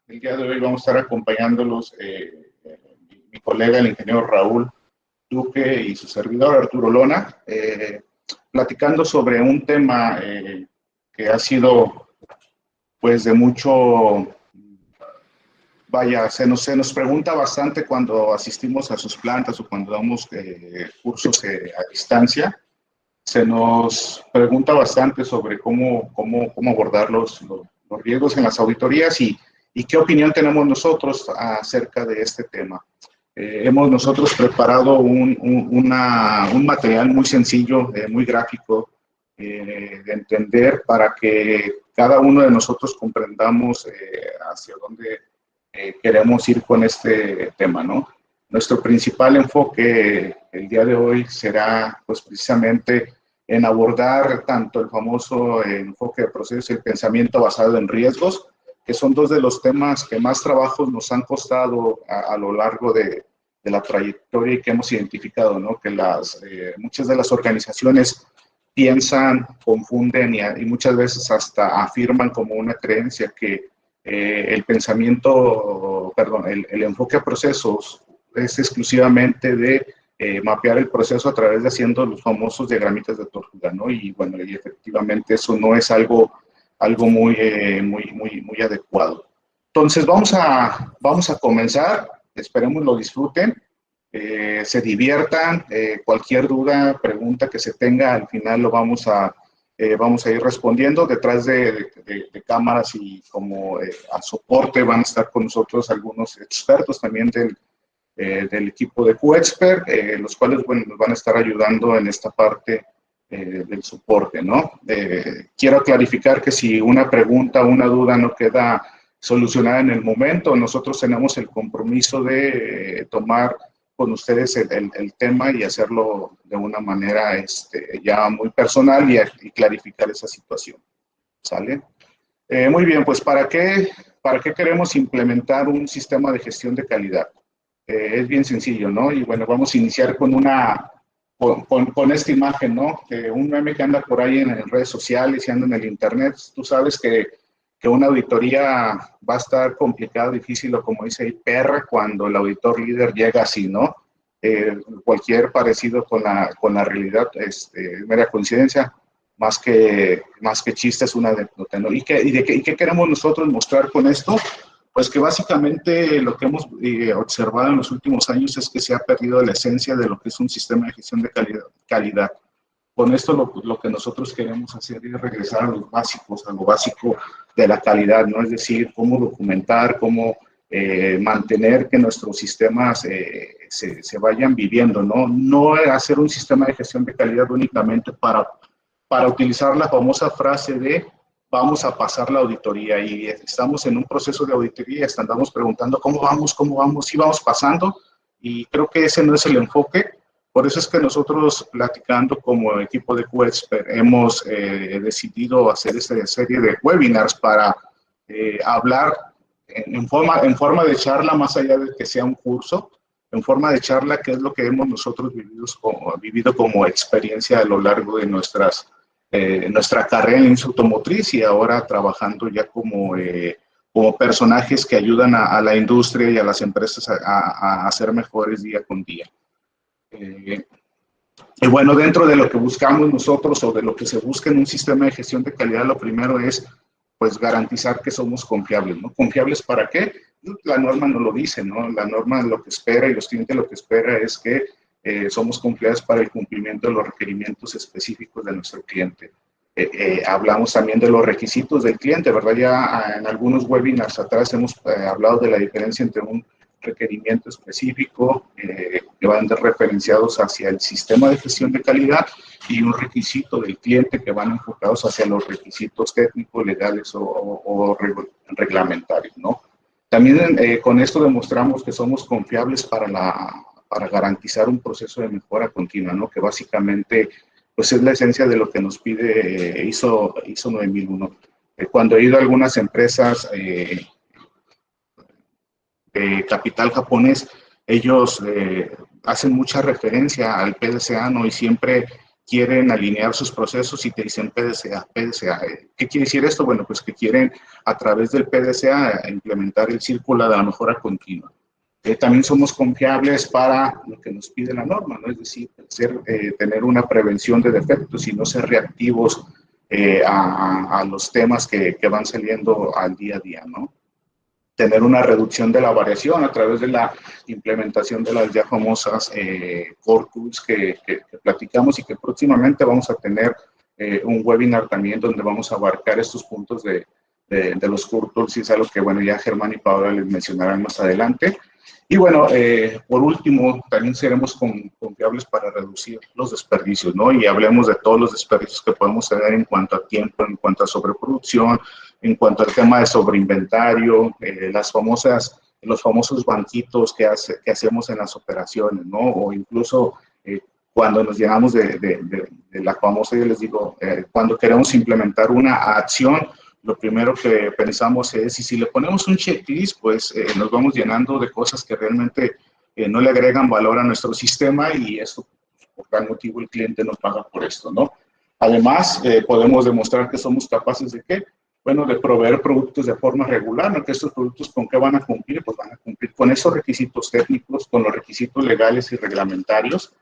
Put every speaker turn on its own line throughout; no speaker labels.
El día de hoy vamos a estar acompañándolos mi colega, el ingeniero Raúl Duque y su servidor Arturo Lona, platicando sobre un tema que ha sido pues de mucho, vaya, se nos pregunta bastante cuando asistimos a sus plantas o cuando damos cursos a distancia. Se nos pregunta bastante sobre cómo abordar los riesgos en las auditorías y qué opinión tenemos nosotros acerca de este tema. Hemos nosotros preparado un material muy sencillo, muy gráfico, de entender para que cada uno de nosotros comprendamos hacia dónde queremos ir con este tema, ¿no? Nuestro principal enfoque el día de hoy será, pues, precisamente en abordar tanto el famoso enfoque de procesos y el pensamiento basado en riesgos, que son dos de los temas que más trabajos nos han costado a lo largo de la trayectoria y que hemos identificado, ¿no? Que muchas de las organizaciones piensan, confunden y muchas veces hasta afirman como una creencia que el enfoque a procesos es exclusivamente de mapear el proceso a través de haciendo los famosos diagramitas de tortuga, ¿no? Y bueno, y efectivamente eso no es algo muy adecuado. Entonces vamos a comenzar, esperemos lo disfruten, se diviertan, cualquier duda, pregunta que se tenga, al final lo vamos a ir respondiendo. Detrás de cámaras y como a soporte van a estar con nosotros algunos expertos también del equipo de QExpert, los cuales, bueno, nos van a estar ayudando en esta parte del soporte, ¿no? Quiero clarificar que si una pregunta o una duda no queda solucionada en el momento, nosotros tenemos el compromiso de tomar con ustedes el tema y hacerlo de una manera ya muy personal y clarificar esa situación, ¿sale? Muy bien, pues ¿para qué queremos implementar un sistema de gestión de calidad? Es bien sencillo, ¿no? Y bueno, vamos a iniciar con esta imagen, ¿no? Un meme que anda por ahí en redes sociales y anda en el internet. Tú sabes que una auditoría va a estar complicada, difícil o como dice ahí, perra, cuando el auditor líder llega así, ¿no? Cualquier parecido con la realidad es mera coincidencia, más que chiste, es una anécdota, ¿no? ¿Y qué queremos nosotros mostrar con esto? Pues que básicamente lo que hemos observado en los últimos años es que se ha perdido la esencia de lo que es un sistema de gestión de calidad. Con esto lo que nosotros queremos hacer es regresar a los básicos, a lo básico de la calidad, ¿no? Es decir, cómo documentar, cómo mantener que nuestros sistemas se vayan viviendo, ¿no? No hacer un sistema de gestión de calidad únicamente para utilizar la famosa frase de vamos a pasar la auditoría y estamos en un proceso de auditoría, andamos preguntando cómo vamos, sí vamos pasando, y creo que ese no es el enfoque. Por eso es que nosotros, platicando como equipo de QExpert, hemos decidido hacer esta serie de webinars para hablar en forma de charla, más allá de que sea un curso, en forma de charla, que es lo que hemos nosotros vivido como experiencia a lo largo de nuestra carrera en la industria automotriz y ahora trabajando ya como personajes que ayudan a la industria y a las empresas a hacer mejores día con día. Y bueno, dentro de lo que buscamos nosotros o de lo que se busca en un sistema de gestión de calidad, lo primero es, pues, garantizar que somos confiables, ¿no? ¿Confiables para qué? La norma no lo dice, ¿no? La norma lo que espera y los clientes lo que espera es que somos confiables para el cumplimiento de los requerimientos específicos de nuestro cliente. Hablamos también de los requisitos del cliente, ¿verdad? Ya en algunos webinars atrás hemos hablado de la diferencia entre un requerimiento específico que van referenciados hacia el sistema de gestión de calidad y un requisito del cliente que van enfocados hacia los requisitos técnicos, legales o reglamentarios, ¿no? También con esto demostramos que somos confiables para garantizar un proceso de mejora continua, ¿no? Que básicamente pues es la esencia de lo que nos pide ISO 9001. Cuando he ido a algunas empresas de capital japonés, ellos hacen mucha referencia al PDCA, ¿no? Y siempre quieren alinear sus procesos y te dicen PDCA, PDCA. ¿Qué quiere decir esto? Bueno, pues que quieren a través del PDCA implementar el círculo de la mejora continua. También somos confiables para lo que nos pide la norma, ¿no? Es decir, tener una prevención de defectos y no ser reactivos a los temas que van saliendo al día a día, ¿no? Tener una reducción de la variación a través de la implementación de las ya famosas core tools que platicamos y que próximamente vamos a tener un webinar también donde vamos a abarcar estos puntos de los core tools, y es algo que, bueno, ya Germán y Paola les mencionarán más adelante. Y bueno, por último, también seremos confiables para reducir los desperdicios, ¿no? Y hablemos de todos los desperdicios que podemos tener en cuanto a tiempo, en cuanto a sobreproducción, en cuanto al tema de sobreinventario, los famosos banquitos que hacemos en las operaciones, ¿no? O incluso cuando nos llegamos de la famosa, yo les digo, cuando queremos implementar una acción, lo primero que pensamos es, y si le ponemos un checklist, pues nos vamos llenando de cosas que realmente no le agregan valor a nuestro sistema, y esto, por tal motivo, el cliente no paga por esto, ¿no? Además, podemos demostrar que somos capaces de ¿qué? Bueno, de proveer productos de forma regular, ¿no? Que estos productos, ¿con qué van a cumplir? Pues van a cumplir con esos requisitos técnicos, con los requisitos legales y reglamentarios,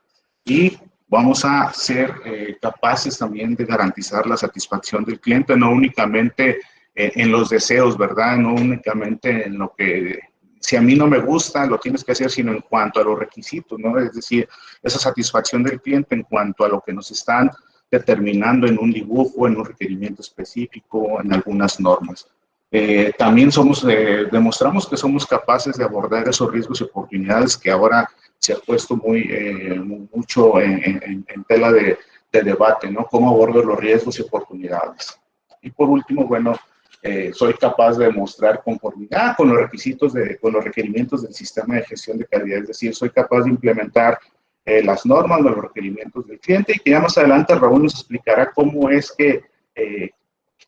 y vamos a ser capaces también de garantizar la satisfacción del cliente, no únicamente en los deseos, ¿verdad? No únicamente en lo que, si a mí no me gusta, lo tienes que hacer, sino en cuanto a los requisitos, ¿no? Es decir, esa satisfacción del cliente en cuanto a lo que nos están determinando en un dibujo, en un requerimiento específico, en algunas normas. También demostramos que somos capaces de abordar esos riesgos y oportunidades que ahora se ha puesto mucho en tela de debate, ¿no? Cómo abordo los riesgos y oportunidades. Y por último, bueno, soy capaz de demostrar conformidad con los requerimientos del sistema de gestión de calidad, es decir, soy capaz de implementar las normas, los requerimientos del cliente, y que ya más adelante Raúl nos explicará cómo es que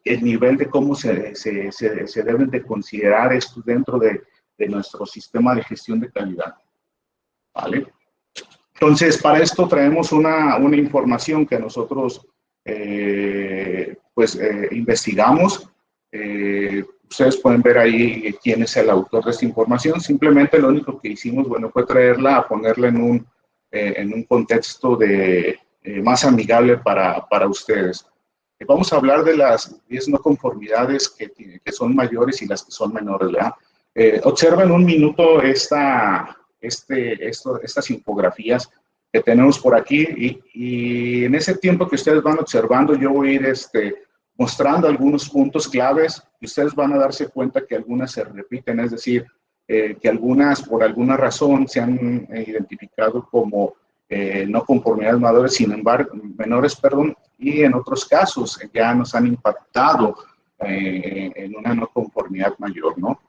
el nivel de cómo se deben de considerar esto dentro de nuestro sistema de gestión de calidad. ¿Vale? Entonces, para esto traemos una información que nosotros investigamos. Ustedes pueden ver ahí quién es el autor de esta información. Simplemente lo único que hicimos, bueno, fue traerla, ponerla en un contexto más amigable para ustedes. Vamos a hablar de las 10 no conformidades que son mayores y las que son menores, ¿verdad? Observen un minuto estas infografías que tenemos por aquí, y en ese tiempo que ustedes van observando, yo voy a ir mostrando algunos puntos claves, y ustedes van a darse cuenta que algunas se repiten, es decir, que algunas, por alguna razón, se han identificado como no conformidades menores, y en otros casos ya nos han impactado en una no conformidad mayor, ¿no?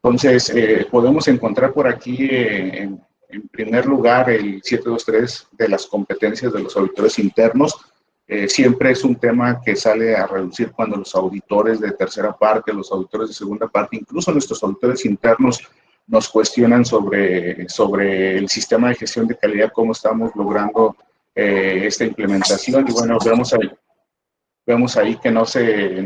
Entonces, podemos encontrar por aquí, en primer lugar, el 723 de las competencias de los auditores internos. Siempre es un tema que sale a reducir cuando los auditores de tercera parte, los auditores de segunda parte, incluso nuestros auditores internos, nos cuestionan sobre el sistema de gestión de calidad, cómo estamos logrando esta implementación. Y bueno, vemos ahí que no se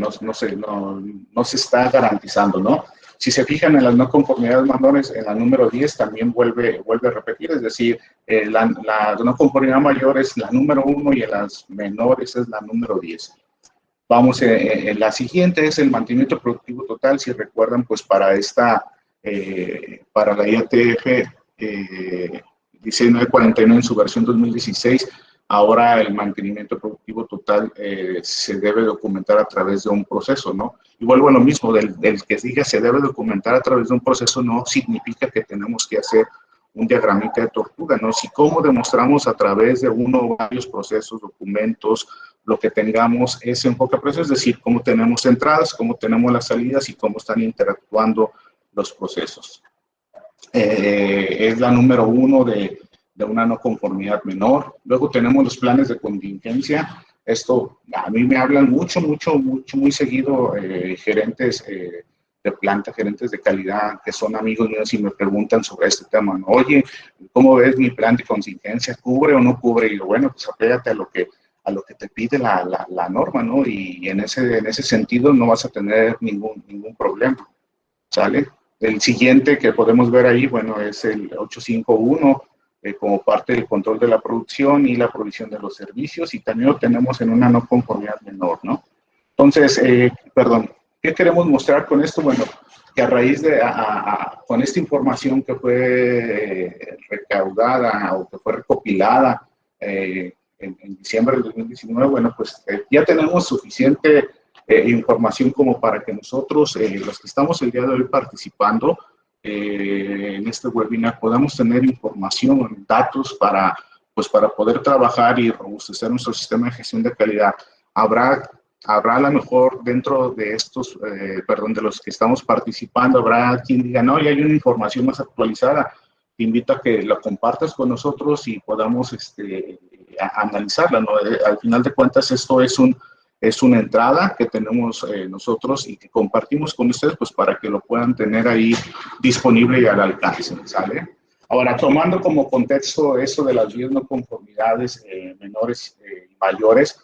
está garantizando, ¿no? Si se fijan en las no conformidades menores, en la número 10 también vuelve a repetir, es decir, la no conformidad mayor es la número 1 y en las menores es la número 10. Vamos, en la siguiente es el mantenimiento productivo total. Si recuerdan, pues para la IATF 1949 en su versión 2016, ahora el mantenimiento productivo total se debe documentar a través de un proceso, ¿no? Y vuelvo a lo mismo, del que diga se debe documentar a través de un proceso no significa que tenemos que hacer un diagramita de tortuga, ¿no? Si cómo demostramos a través de uno o varios procesos, documentos, lo que tengamos ese enfoque a procesos, es decir, cómo tenemos entradas, cómo tenemos las salidas y cómo están interactuando los procesos. Es la número 1 de una no conformidad menor. Luego tenemos los planes de contingencia. Esto a mí me hablan muy seguido gerentes de planta, gerentes de calidad, que son amigos míos, y me preguntan sobre este tema, ¿no? Oye, ¿cómo ves mi plan de contingencia? ¿Cubre o no cubre? Y digo, bueno, pues apégate a lo que a lo que te pide la norma, ¿no? Y en ese sentido no vas a tener ningún problema, ¿sale? El siguiente que podemos ver ahí, bueno, es el 851, como parte del control de la producción y la provisión de los servicios, y también lo tenemos en una no conformidad menor, ¿no? Entonces, perdón, ¿qué queremos mostrar con esto? Bueno, que a raíz de, con esta información que fue recaudada o que fue recopilada en diciembre del 2019, bueno, pues ya tenemos suficiente información como para que nosotros, los que estamos el día de hoy participando en este webinar, podamos tener información, datos para, pues, para poder trabajar y robustecer nuestro sistema de gestión de calidad. Habrá a lo mejor dentro de estos, perdón, de los que estamos participando, habrá quien diga, no, ya hay una información más actualizada. Te invito a que la compartas con nosotros y podamos analizarla, ¿no? Al final de cuentas, esto es una entrada que tenemos nosotros y que compartimos con ustedes, pues para que lo puedan tener ahí disponible y al alcance, ¿sale? Ahora, tomando como contexto eso de las 10 no conformidades menores y mayores,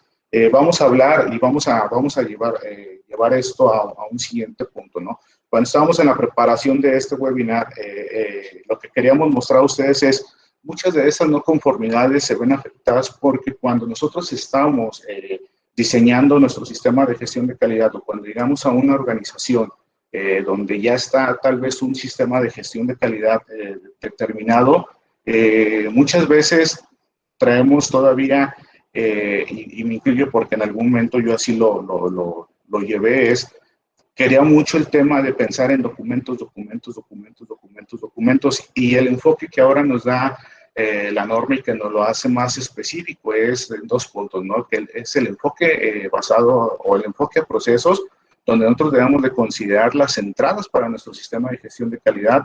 vamos a hablar y vamos a llevar esto a un siguiente punto, ¿no? Cuando estábamos en la preparación de este webinar, lo que queríamos mostrar a ustedes es muchas de esas no conformidades se ven afectadas porque cuando nosotros estamos diseñando nuestro sistema de gestión de calidad o cuando llegamos a una organización donde ya está tal vez un sistema de gestión de calidad determinado, muchas veces traemos todavía y me incluyo porque en algún momento yo así lo llevé, quería mucho el tema de pensar en documentos, y el enfoque que ahora nos da la norma y que nos lo hace más específico es en dos puntos, ¿no? Que es el enfoque basado o el enfoque a procesos, donde nosotros debemos de considerar las entradas para nuestro sistema de gestión de calidad,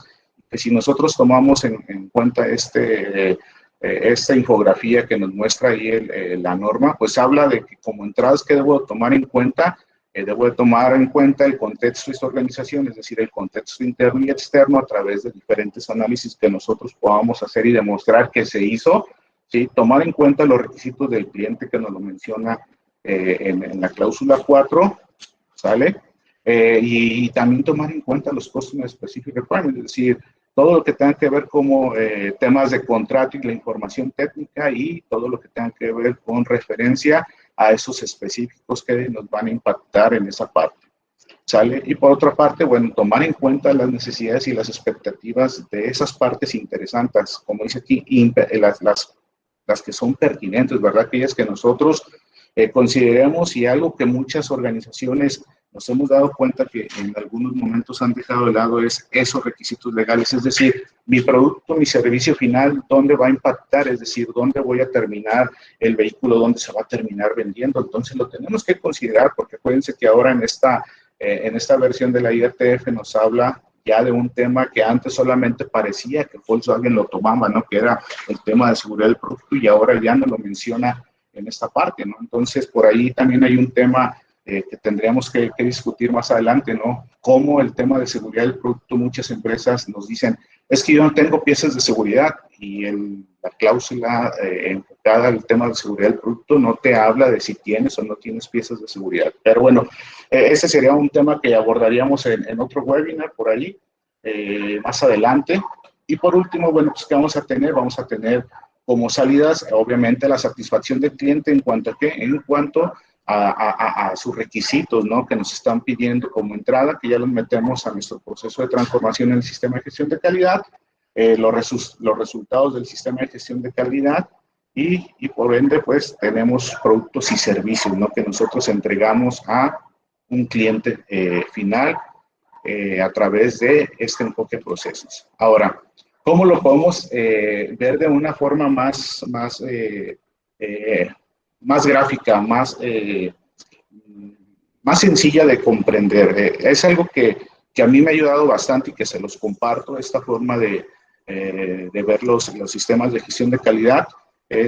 que si nosotros tomamos en cuenta esta infografía que nos muestra ahí la norma, pues habla de que como entradas que debo tomar en cuenta, debo de tomar en cuenta el contexto de esta organización, es decir, el contexto interno y externo a través de diferentes análisis que nosotros podamos hacer y demostrar que se hizo, ¿sí? Tomar en cuenta los requisitos del cliente que nos lo menciona en la cláusula 4, ¿sale? Y también tomar en cuenta los Customer Specific Requirements, es decir, todo lo que tenga que ver como temas de contrato y la información técnica y todo lo que tenga que ver con referencia a esos específicos que nos van a impactar en esa parte, ¿sale? Y por otra parte, bueno, tomar en cuenta las necesidades y las expectativas de esas partes interesantes, como dice aquí, las que son pertinentes, ¿verdad? Aquellas que nosotros consideremos y algo que muchas organizaciones nos hemos dado cuenta que en algunos momentos han dejado de lado es esos requisitos legales, es decir, mi producto, mi servicio final, ¿dónde va a impactar? Es decir, ¿dónde voy a terminar el vehículo? ¿Dónde se va a terminar vendiendo? Entonces lo tenemos que considerar porque acuérdense que ahora en esta versión de la IATF nos habla ya de un tema que antes solamente parecía que Volkswagen lo tomaba, ¿no? Que era el tema de seguridad del producto y ahora ya no lo menciona en esta parte, ¿no? Entonces, por ahí también hay un tema que tendríamos que discutir más adelante, ¿no? Cómo el tema de seguridad del producto, muchas empresas nos dicen, es que yo no tengo piezas de seguridad y la cláusula enfocada al tema de seguridad del producto no te habla de si tienes o no tienes piezas de seguridad. Pero bueno, ese sería un tema que abordaríamos en otro webinar por ahí, más adelante. Y por último, bueno, pues ¿qué vamos a tener? Vamos a tener como salidas, obviamente, la satisfacción del cliente en cuanto a qué, en cuanto a sus requisitos, ¿no? Que nos están pidiendo como entrada, que ya los metemos a nuestro proceso de transformación en el sistema de gestión de calidad, los resultados del sistema de gestión de calidad y por ende, pues, tenemos productos y servicios, ¿no? Que nosotros entregamos a un cliente final a través de este enfoque de procesos. Ahora, ¿cómo lo podemos ver de una forma más gráfica, más sencilla de comprender? Es algo que a mí me ha ayudado bastante y que se los comparto, esta forma de ver los sistemas de gestión de calidad.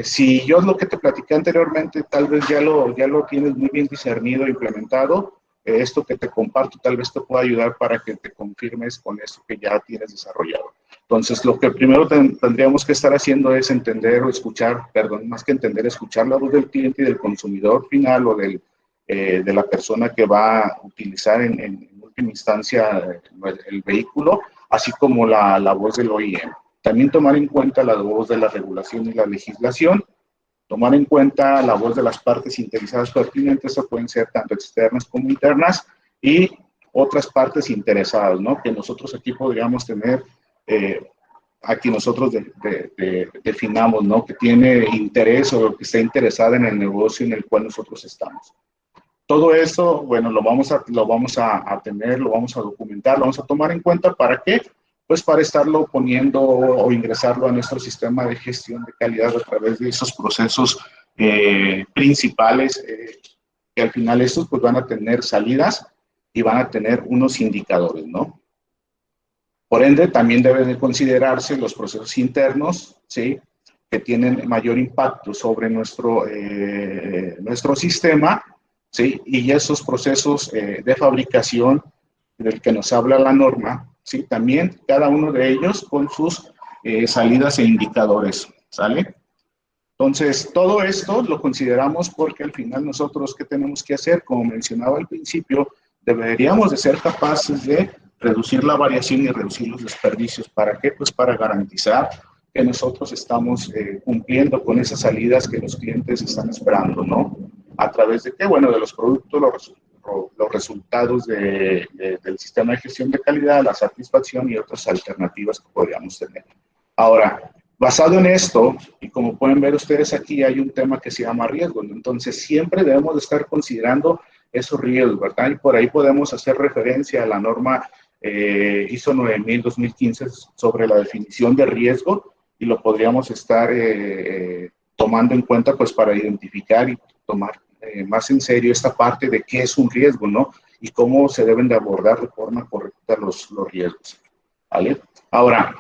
Si yo lo que te platiqué anteriormente, tal vez ya lo tienes muy bien discernido e implementado, esto que te comparto tal vez te pueda ayudar para que te confirmes con esto que ya tienes desarrollado. Entonces, lo que primero tendríamos que estar haciendo es entender o escuchar, perdón, más que entender, escuchar la voz del cliente y del consumidor final o de la persona que va a utilizar en última instancia el vehículo, así como la voz del OEM. También tomar en cuenta la voz de la regulación y la legislación, tomar en cuenta la voz de las partes interesadas pertinentes, o pueden ser tanto externas como internas, y otras partes interesadas, ¿no? Que nosotros aquí podríamos tener, aquí nosotros definamos, ¿no? Que tiene interés o que está interesada en el negocio en el cual nosotros estamos. Todo eso, bueno, lo vamos a tener, lo vamos a documentar, lo vamos a tomar en cuenta. ¿Para qué? Pues para estarlo poniendo o ingresarlo a nuestro sistema de gestión de calidad a través de esos procesos principales, que al final estos pues van a tener salidas y van a tener unos indicadores, ¿no? Por ende, también deben de considerarse los procesos internos, ¿sí? Que tienen mayor impacto sobre nuestro sistema, ¿sí? Y esos procesos de fabricación del que nos habla la norma, ¿sí? También cada uno de ellos con sus salidas e indicadores, ¿sale? Entonces, todo esto lo consideramos porque al final nosotros, ¿qué tenemos que hacer? Como mencionaba al principio, deberíamos de ser capaces de reducir la variación y reducir los desperdicios. ¿Para qué? Pues para garantizar que nosotros estamos cumpliendo con esas salidas que los clientes están esperando, ¿no? ¿A través de qué? Bueno, de los productos, los resultados del sistema de gestión de calidad, la satisfacción y otras alternativas que podríamos tener. Ahora, basado en esto, y como pueden ver ustedes aquí, hay un tema que se llama riesgo, ¿no? Entonces, siempre debemos de estar considerando esos riesgos, ¿verdad? Y por ahí podemos hacer referencia a la norma ISO 9000-2015 sobre la definición de riesgo, y lo podríamos estar tomando en cuenta pues para identificar y tomar más en serio esta parte de qué es un riesgo, ¿no? Y cómo se deben de abordar de forma correcta los riesgos, ¿vale? Ahora,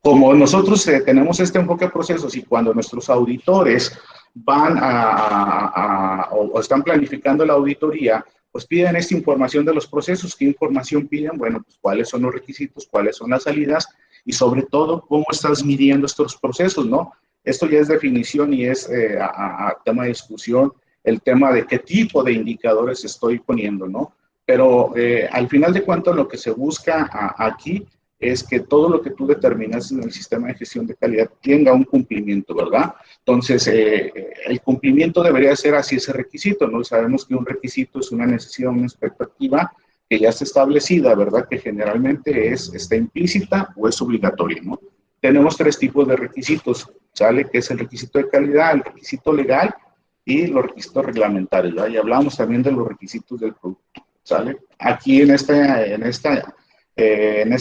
como nosotros tenemos este enfoque de procesos y cuando nuestros auditores van o están planificando la auditoría, pues piden esta información de los procesos. ¿Qué información piden? Bueno, pues cuáles son los requisitos, cuáles son las salidas y sobre todo cómo estás midiendo estos procesos, ¿no? Esto ya es definición y es tema de discusión, el tema de qué tipo de indicadores estoy poniendo, ¿no? Pero al final de cuentas lo que se busca aquí es que todo lo que tú determinas en el sistema de gestión de calidad tenga un cumplimiento, ¿verdad? Entonces, el cumplimiento debería ser así ese requisito, ¿no? Sabemos que un requisito es una necesidad, una expectativa que ya está establecida, ¿verdad? Que generalmente está implícita o es obligatoria, ¿no? Tenemos tres tipos de requisitos, ¿sale? Que es el requisito de calidad, el requisito legal y los requisitos reglamentarios, ¿verdad? Y hablamos también de los requisitos del producto, ¿sale? Aquí en esta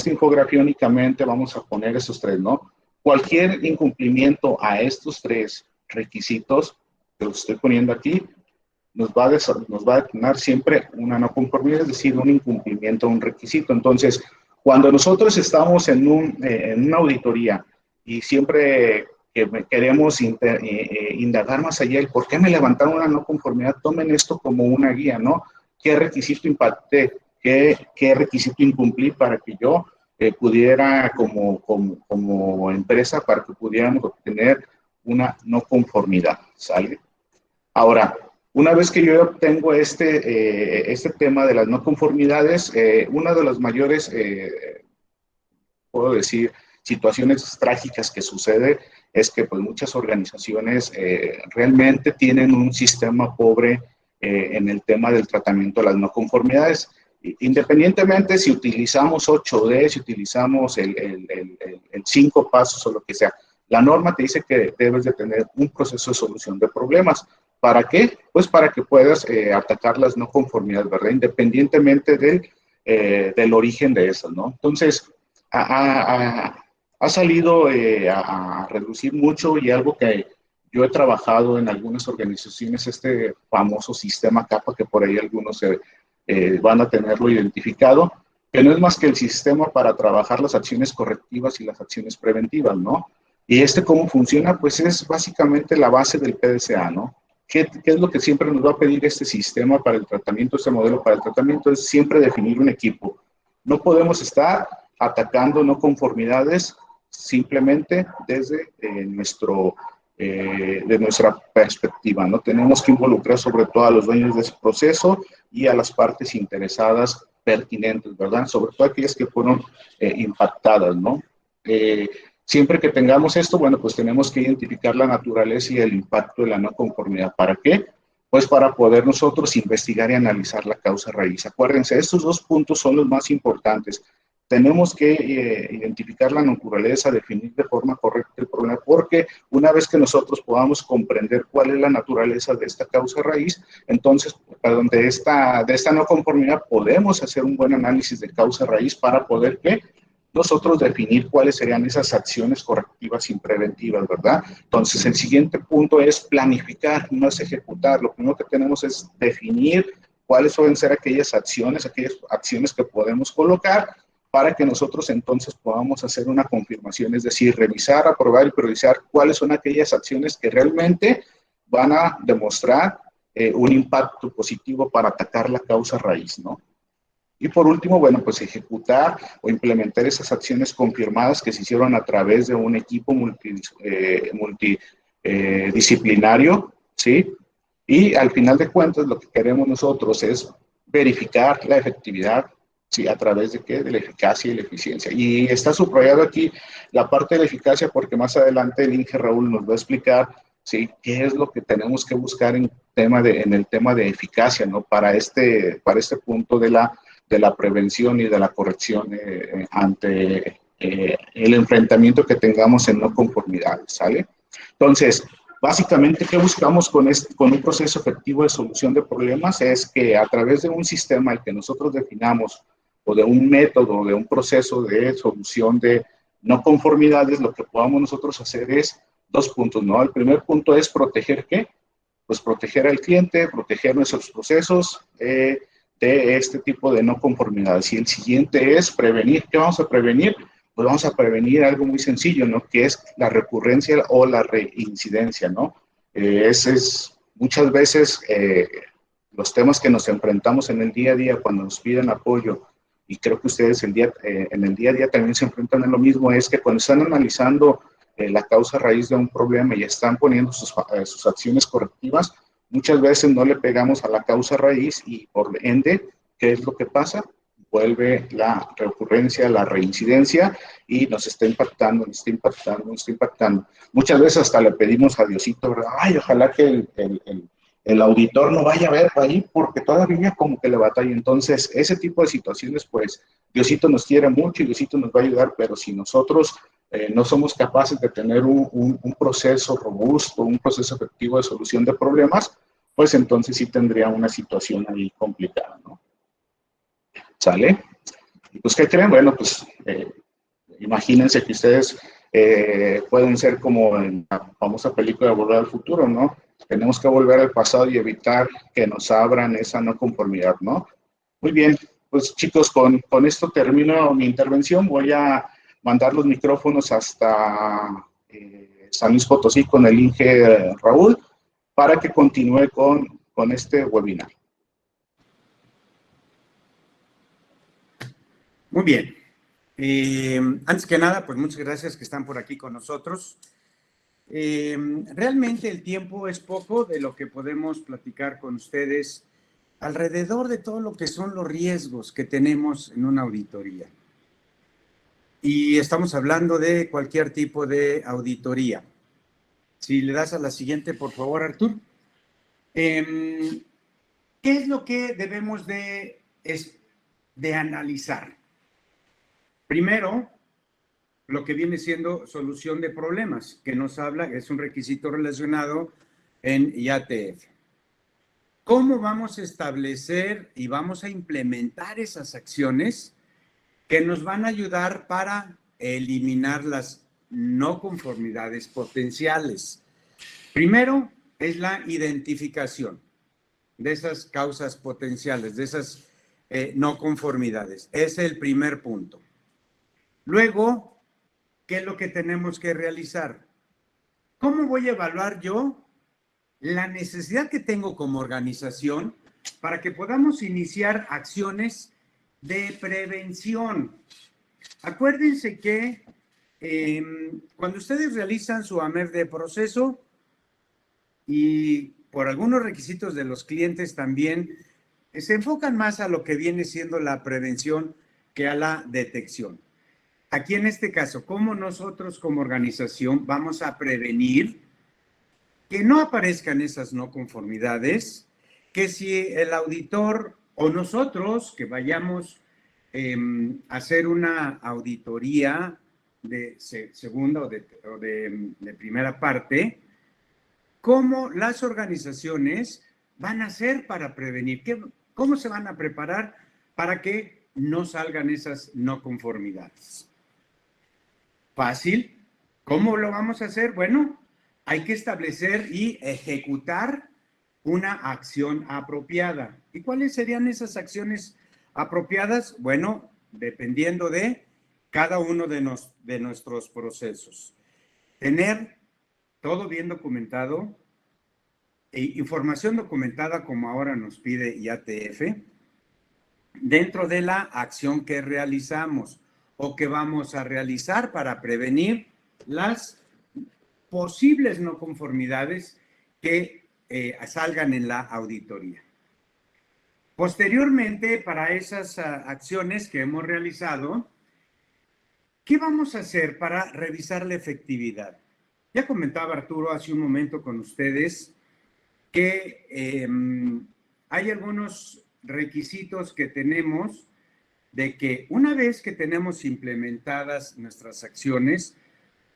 infografía únicamente vamos a poner esos tres, ¿no? Cualquier incumplimiento a estos tres requisitos que los estoy poniendo aquí nos va a detonar siempre una no conformidad, es decir, un incumplimiento a un requisito. Entonces, cuando nosotros estamos en una auditoría y siempre queremos indagar más allá el por qué me levantaron una no conformidad, tomen esto como una guía, ¿no? ¿Qué requisito impacté? ¿Qué requisito incumplí para que yo pudiera, como empresa, para que pudiéramos obtener una no conformidad, ¿sale? Ahora, una vez que yo obtengo este tema de las no conformidades, una de las mayores, puedo decir, situaciones trágicas que sucede es que pues, muchas organizaciones realmente tienen un sistema pobre en el tema del tratamiento de las no conformidades. Independientemente si utilizamos 8D, si utilizamos el 5 pasos o lo que sea, la norma te dice que debes de tener un proceso de solución de problemas. ¿Para qué? Pues para que puedas atacar las no conformidades, ¿verdad? Independientemente del origen de esas, ¿no? Entonces, ha salido a reducir mucho y algo que yo he trabajado en algunas organizaciones, este famoso sistema CAPA, que por ahí algunos van a tenerlo identificado, que no es más que el sistema para trabajar las acciones correctivas y las acciones preventivas, ¿no? Y ¿cómo funciona? Pues es básicamente la base del PDCA, ¿no? ¿Qué es lo que siempre nos va a pedir este sistema para el tratamiento, este modelo para el tratamiento? Es siempre definir un equipo. No podemos estar atacando no conformidades simplemente desde de nuestra perspectiva, ¿no? Tenemos que involucrar sobre todo a los dueños de ese proceso y a las partes interesadas pertinentes, ¿verdad? Sobre todo aquellas que fueron impactadas, ¿no? Siempre que tengamos esto, bueno, pues tenemos que identificar la naturaleza y el impacto de la no conformidad. ¿Para qué? Pues para poder nosotros investigar y analizar la causa raíz. Acuérdense, estos dos puntos son los más importantes. Tenemos que identificar la naturaleza, definir de forma correcta el problema, porque una vez que nosotros podamos comprender cuál es la naturaleza de esta causa raíz, entonces, perdón, de esta no conformidad, podemos hacer un buen análisis de causa raíz para poder que nosotros definir cuáles serían esas acciones correctivas y preventivas, ¿verdad? Entonces, el siguiente punto es planificar, no es ejecutar. Lo primero que tenemos es definir cuáles pueden ser aquellas acciones que podemos colocar para que nosotros entonces podamos hacer una confirmación, es decir, revisar, aprobar y priorizar cuáles son aquellas acciones que realmente van a demostrar un impacto positivo para atacar la causa raíz, ¿no? Y por último, bueno, pues ejecutar o implementar esas acciones confirmadas que se hicieron a través de un equipo multidisciplinario, ¿sí? Y al final de cuentas, lo que queremos nosotros es verificar la efectividad, ¿sí? ¿A través de qué? De la eficacia y la eficiencia. Y está subrayado aquí la parte de la eficacia porque más adelante el Inge Raúl nos va a explicar, ¿sí? ¿Qué es lo que tenemos que buscar en el tema de eficacia, ¿no? Para este punto de la prevención y de la corrección ante el enfrentamiento que tengamos en no conformidades, ¿sale? Entonces, básicamente, ¿qué buscamos con un proceso efectivo de solución de problemas? Es que a través de un sistema el que nosotros definamos o de un método, de un proceso de solución de no conformidades, lo que podamos nosotros hacer es dos puntos, ¿no? El primer punto es proteger, ¿qué? Pues proteger al cliente, proteger nuestros procesos, de este tipo de no conformidades. Y el siguiente es prevenir. ¿Qué vamos a prevenir? Pues vamos a prevenir algo muy sencillo, ¿no? Que es la recurrencia o la reincidencia, ¿no? Muchas veces los temas que nos enfrentamos en el día a día cuando nos piden apoyo, y creo que ustedes en el día a día también se enfrentan a lo mismo, es que cuando están analizando la causa raíz de un problema y están poniendo sus acciones correctivas, muchas veces no le pegamos a la causa raíz y por ende, ¿qué es lo que pasa? Vuelve la recurrencia, la reincidencia y nos está impactando, nos está impactando, nos está impactando. Muchas veces hasta le pedimos a Diosito, ¿verdad? Ay, ojalá que el auditor no vaya a ver ahí porque todavía como que le batalla. Entonces, ese tipo de situaciones, pues, Diosito nos quiere mucho y Diosito nos va a ayudar, pero si nosotros no somos capaces de tener un proceso robusto, un proceso efectivo de solución de problemas, pues entonces sí tendría una situación ahí complicada, ¿no? ¿Sale? Y pues, ¿qué creen? Bueno, pues imagínense que ustedes pueden ser como en la famosa película de Volver al Futuro, ¿no? Tenemos que volver al pasado y evitar que nos abran esa no conformidad, ¿no? Muy bien, pues chicos, con esto termino mi intervención. Voy a mandar los micrófonos hasta San Luis Potosí con el Inge Raúl para que continúe con este webinar.
Muy bien. Antes que nada, pues muchas gracias que están por aquí con nosotros. Realmente el tiempo es poco de lo que podemos platicar con ustedes alrededor de todo lo que son los riesgos que tenemos en una auditoría. Y estamos hablando de cualquier tipo de auditoría. Si le das a la siguiente, por favor, Artur. ¿Qué es lo que debemos de analizar? Primero, lo que viene siendo solución de problemas, que nos habla, es un requisito relacionado en IATF. ¿Cómo vamos a establecer y vamos a implementar esas acciones que nos van a ayudar para eliminar las no conformidades potenciales? Primero es la identificación de esas causas potenciales, de esas no conformidades. Es el primer punto. Luego, ¿qué es lo que tenemos que realizar? ¿Cómo voy a evaluar yo la necesidad que tengo como organización para que podamos iniciar acciones de prevención? Acuérdense que cuando ustedes realizan su AMEF de proceso y por algunos requisitos de los clientes también, se enfocan más a lo que viene siendo la prevención que a la detección. Aquí en este caso, ¿cómo nosotros como organización vamos a prevenir que no aparezcan esas no conformidades? Que si el auditor o nosotros que vayamos a hacer una auditoría de segunda o de primera parte, ¿cómo las organizaciones van a hacer para prevenir? ¿Cómo se van a preparar para que no salgan esas no conformidades? Fácil. ¿Cómo lo vamos a hacer? Bueno, hay que establecer y ejecutar una acción apropiada. ¿Y cuáles serían esas acciones apropiadas? Bueno, dependiendo de cada uno de nuestros procesos. Tener todo bien documentado, información documentada como ahora nos pide IATF, dentro de la acción que realizamos o que vamos a realizar para prevenir las posibles no conformidades que salgan en la auditoría. Posteriormente, para esas acciones que hemos realizado, ¿qué vamos a hacer para revisar la efectividad? Ya comentaba Arturo hace un momento con ustedes que hay algunos requisitos que tenemos de que una vez que tenemos implementadas nuestras acciones,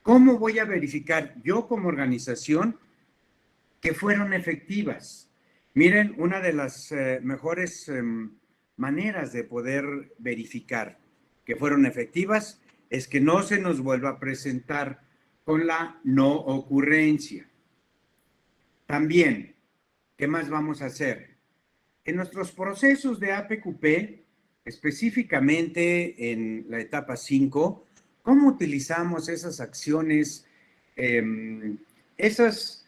¿cómo voy a verificar yo como organización que fueron efectivas? Miren, una de las mejores maneras de poder verificar que fueron efectivas es que no se nos vuelva a presentar con la no ocurrencia. También, ¿qué más vamos a hacer? En nuestros procesos de APQP, específicamente en la etapa 5, ¿cómo utilizamos esas acciones, esas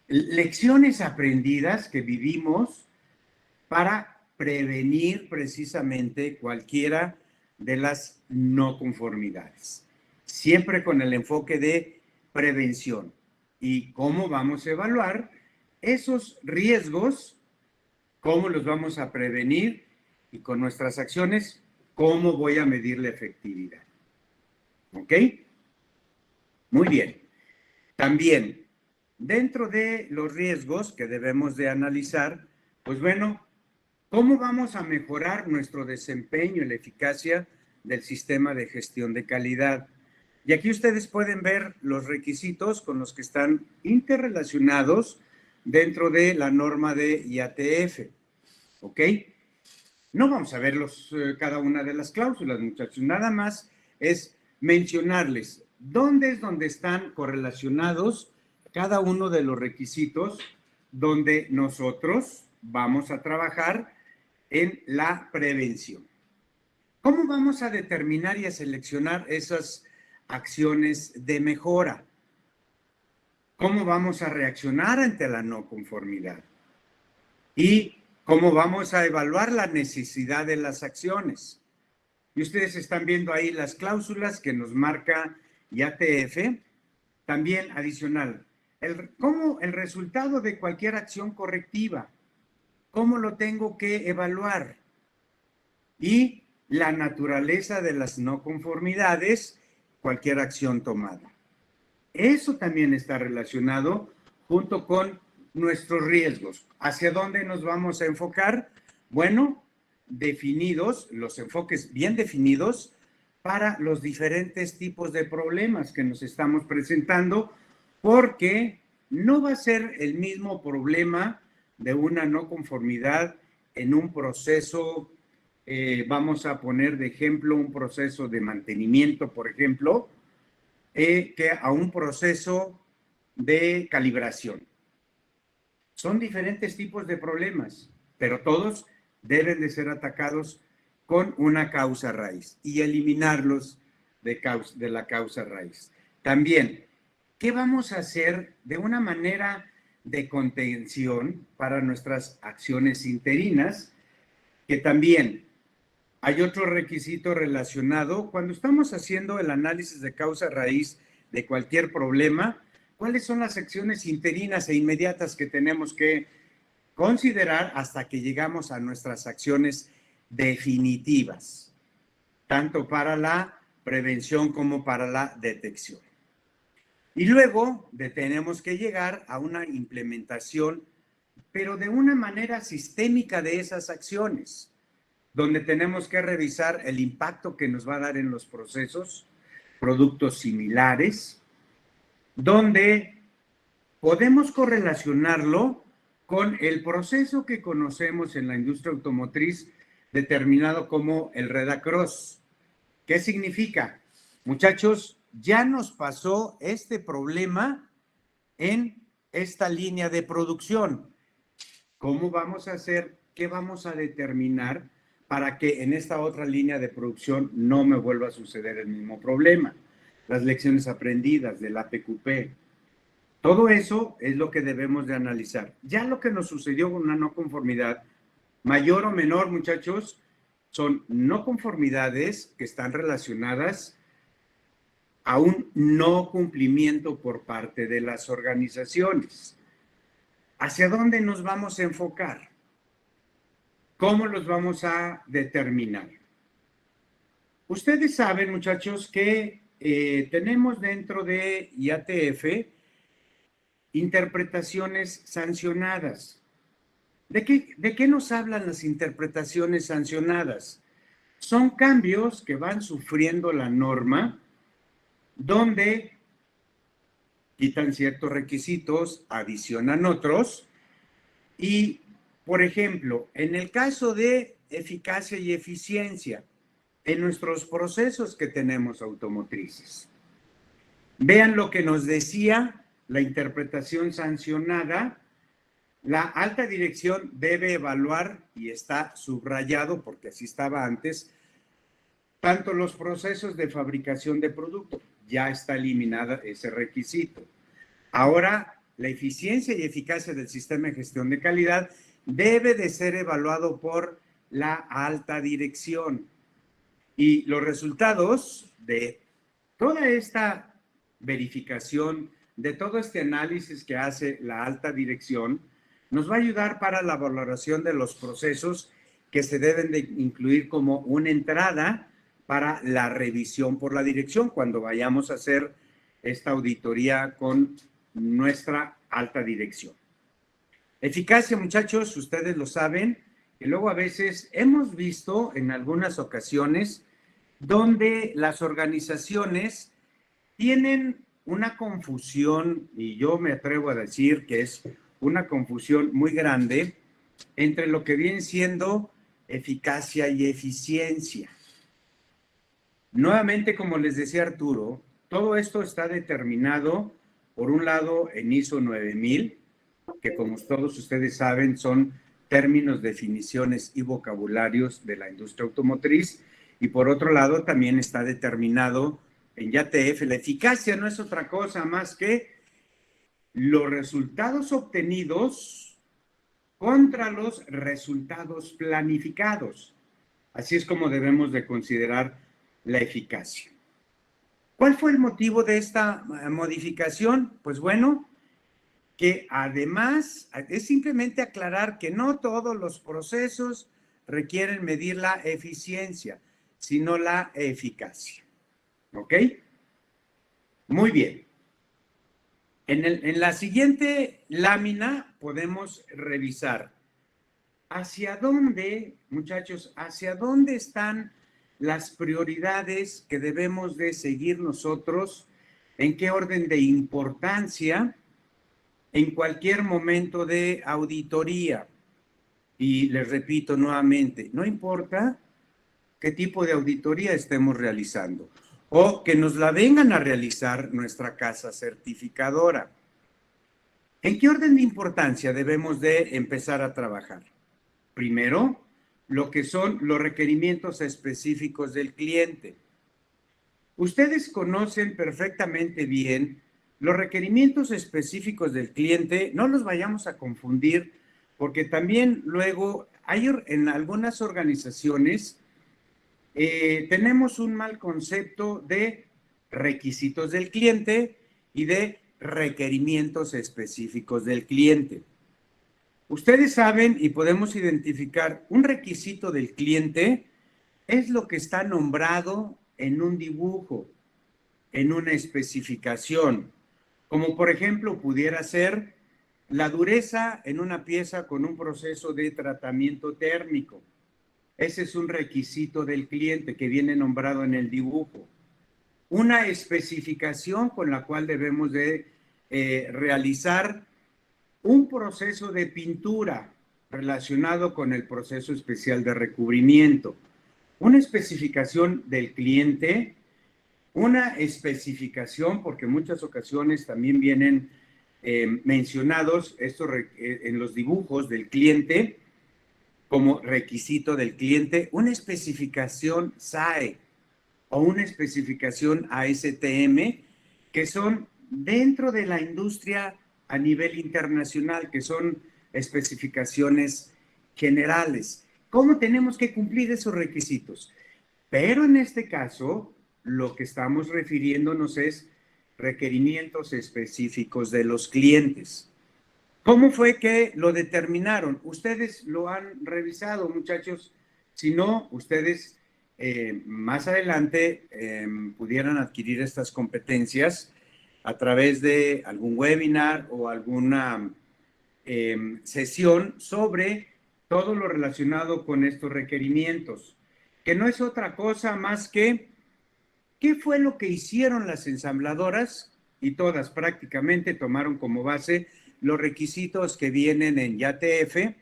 lecciones aprendidas que vivimos para prevenir precisamente cualquiera de las no conformidades? Siempre con el enfoque de prevención. ¿Y cómo vamos a evaluar esos riesgos? ¿Cómo los vamos a prevenir? Y con nuestras acciones, ¿cómo voy a medir la efectividad? ¿Ok? Muy bien. También, dentro de los riesgos que debemos de analizar, pues bueno, ¿cómo vamos a mejorar nuestro desempeño y la eficacia del sistema de gestión de calidad? Y aquí ustedes pueden ver los requisitos con los que están interrelacionados dentro de la norma de IATF. ¿Ok? No vamos a ver cada una de las cláusulas, muchachos. Nada más es mencionarles dónde es donde están correlacionados cada uno de los requisitos donde nosotros vamos a trabajar en la prevención. ¿Cómo vamos a determinar y a seleccionar esas acciones de mejora? ¿Cómo vamos a reaccionar ante la no conformidad? Y ¿cómo vamos a evaluar la necesidad de las acciones? Y ustedes están viendo ahí las cláusulas que nos marca IATF. También adicional, ¿cómo el resultado de cualquier acción correctiva? ¿Cómo lo tengo que evaluar? Y la naturaleza de las no conformidades, cualquier acción tomada. Eso también está relacionado junto con nuestros riesgos. ¿Hacia dónde nos vamos a enfocar? Bueno, definidos, los enfoques bien definidos para los diferentes tipos de problemas que nos estamos presentando, porque no va a ser el mismo problema de una no conformidad en un proceso, vamos a poner de ejemplo un proceso de mantenimiento, por ejemplo, que a un proceso de calibración. Son diferentes tipos de problemas, pero todos deben de ser atacados con una causa raíz y eliminarlos de la causa raíz. También, ¿qué vamos a hacer de una manera de contención para nuestras acciones interinas? Que también Hay otro requisito relacionado cuando estamos haciendo el análisis de causa raíz de cualquier problema. ¿Cuáles son las acciones interinas e inmediatas que tenemos que considerar hasta que llegamos a nuestras acciones definitivas, tanto para la prevención como para la detección? Y luego tenemos que llegar a una implementación, pero de una manera sistémica de esas acciones, donde tenemos que revisar el impacto que nos va a dar en los procesos, productos similares, donde podemos correlacionarlo con el proceso que conocemos en la industria automotriz determinado como el Red Across. ¿Qué significa? Muchachos, ya nos pasó este problema en esta línea de producción. ¿Cómo vamos a hacer? ¿Qué vamos a determinar para que en esta otra línea de producción no me vuelva a suceder el mismo problema? Las lecciones aprendidas de la PQP. Todo eso es lo que debemos de analizar. Ya lo que nos sucedió con una no conformidad, mayor o menor, muchachos, son no conformidades que están relacionadas a un no cumplimiento por parte de las organizaciones. ¿Hacia dónde nos vamos a enfocar? ¿Cómo los vamos a determinar? Ustedes saben, muchachos, que tenemos dentro de IATF interpretaciones sancionadas. ¿De qué nos hablan las interpretaciones sancionadas? Son cambios que van sufriendo la norma, donde quitan ciertos requisitos, adicionan otros, y, por ejemplo, en el caso de eficacia y eficiencia, en nuestros procesos que tenemos automotrices, vean lo que nos decía la interpretación sancionada. La alta dirección debe evaluar, y está subrayado porque así estaba antes, tanto los procesos de fabricación de producto, ya está eliminada ese requisito. Ahora, la eficiencia y eficacia del sistema de gestión de calidad debe de ser evaluado por la alta dirección. Y los resultados de toda esta verificación, de todo este análisis que hace la alta dirección, nos va a ayudar para la valoración de los procesos que se deben de incluir como una entrada para la revisión por la dirección cuando vayamos a hacer esta auditoría con nuestra alta dirección. Eficacia, muchachos, ustedes lo saben, que luego a veces hemos visto en algunas ocasiones donde las organizaciones tienen una confusión, y yo me atrevo a decir que es una confusión muy grande entre lo que viene siendo eficacia y eficiencia. Nuevamente, como les decía Arturo, todo esto está determinado, por un lado, en ISO 9000, que como todos ustedes saben, son términos, definiciones y vocabularios de la industria automotriz, y por otro lado, también está determinado en IATF. La eficacia no es otra cosa más que los resultados obtenidos contra los resultados planificados. Así es como debemos de considerar la eficacia. ¿Cuál fue el motivo de esta modificación? Pues bueno, que además es simplemente aclarar que no todos los procesos requieren medir la eficiencia, sino la eficacia. ¿Ok? Muy bien. En la siguiente lámina podemos revisar hacia dónde, muchachos, hacia dónde están las prioridades que debemos de seguir nosotros, en qué orden de importancia en cualquier momento de auditoría. Y les repito nuevamente, no importa qué tipo de auditoría estemos realizando o que nos la vengan a realizar nuestra casa certificadora. ¿En qué orden de importancia debemos de empezar a trabajar? Primero, lo que son los requerimientos específicos del cliente. Ustedes conocen perfectamente bien los requerimientos específicos del cliente, no los vayamos a confundir, porque también luego hay en algunas organizaciones tenemos un mal concepto de requisitos del cliente y de requerimientos específicos del cliente. Ustedes saben y podemos identificar un requisito del cliente es lo que está nombrado en un dibujo, en una especificación, como por ejemplo pudiera ser la dureza en una pieza con un proceso de tratamiento térmico. Ese es un requisito del cliente que viene nombrado en el dibujo. Una especificación con la cual debemos de realizar un proceso de pintura relacionado con el proceso especial de recubrimiento. Una especificación del cliente, una especificación, porque en muchas ocasiones también vienen mencionados estos en los dibujos del cliente como requisito del cliente, una especificación SAE o una especificación ASTM, que son dentro de la industria a nivel internacional, que son especificaciones generales. ¿Cómo tenemos que cumplir esos requisitos? Pero en este caso, lo que estamos refiriéndonos es requerimientos específicos de los clientes. ¿Cómo fue que lo determinaron? Ustedes lo han revisado, muchachos. Si no, ustedes más adelante pudieran adquirir estas competencias a través de algún webinar o alguna sesión sobre todo lo relacionado con estos requerimientos, que no es otra cosa más que qué fue lo que hicieron las ensambladoras, y todas prácticamente tomaron como base los requisitos que vienen en IATF,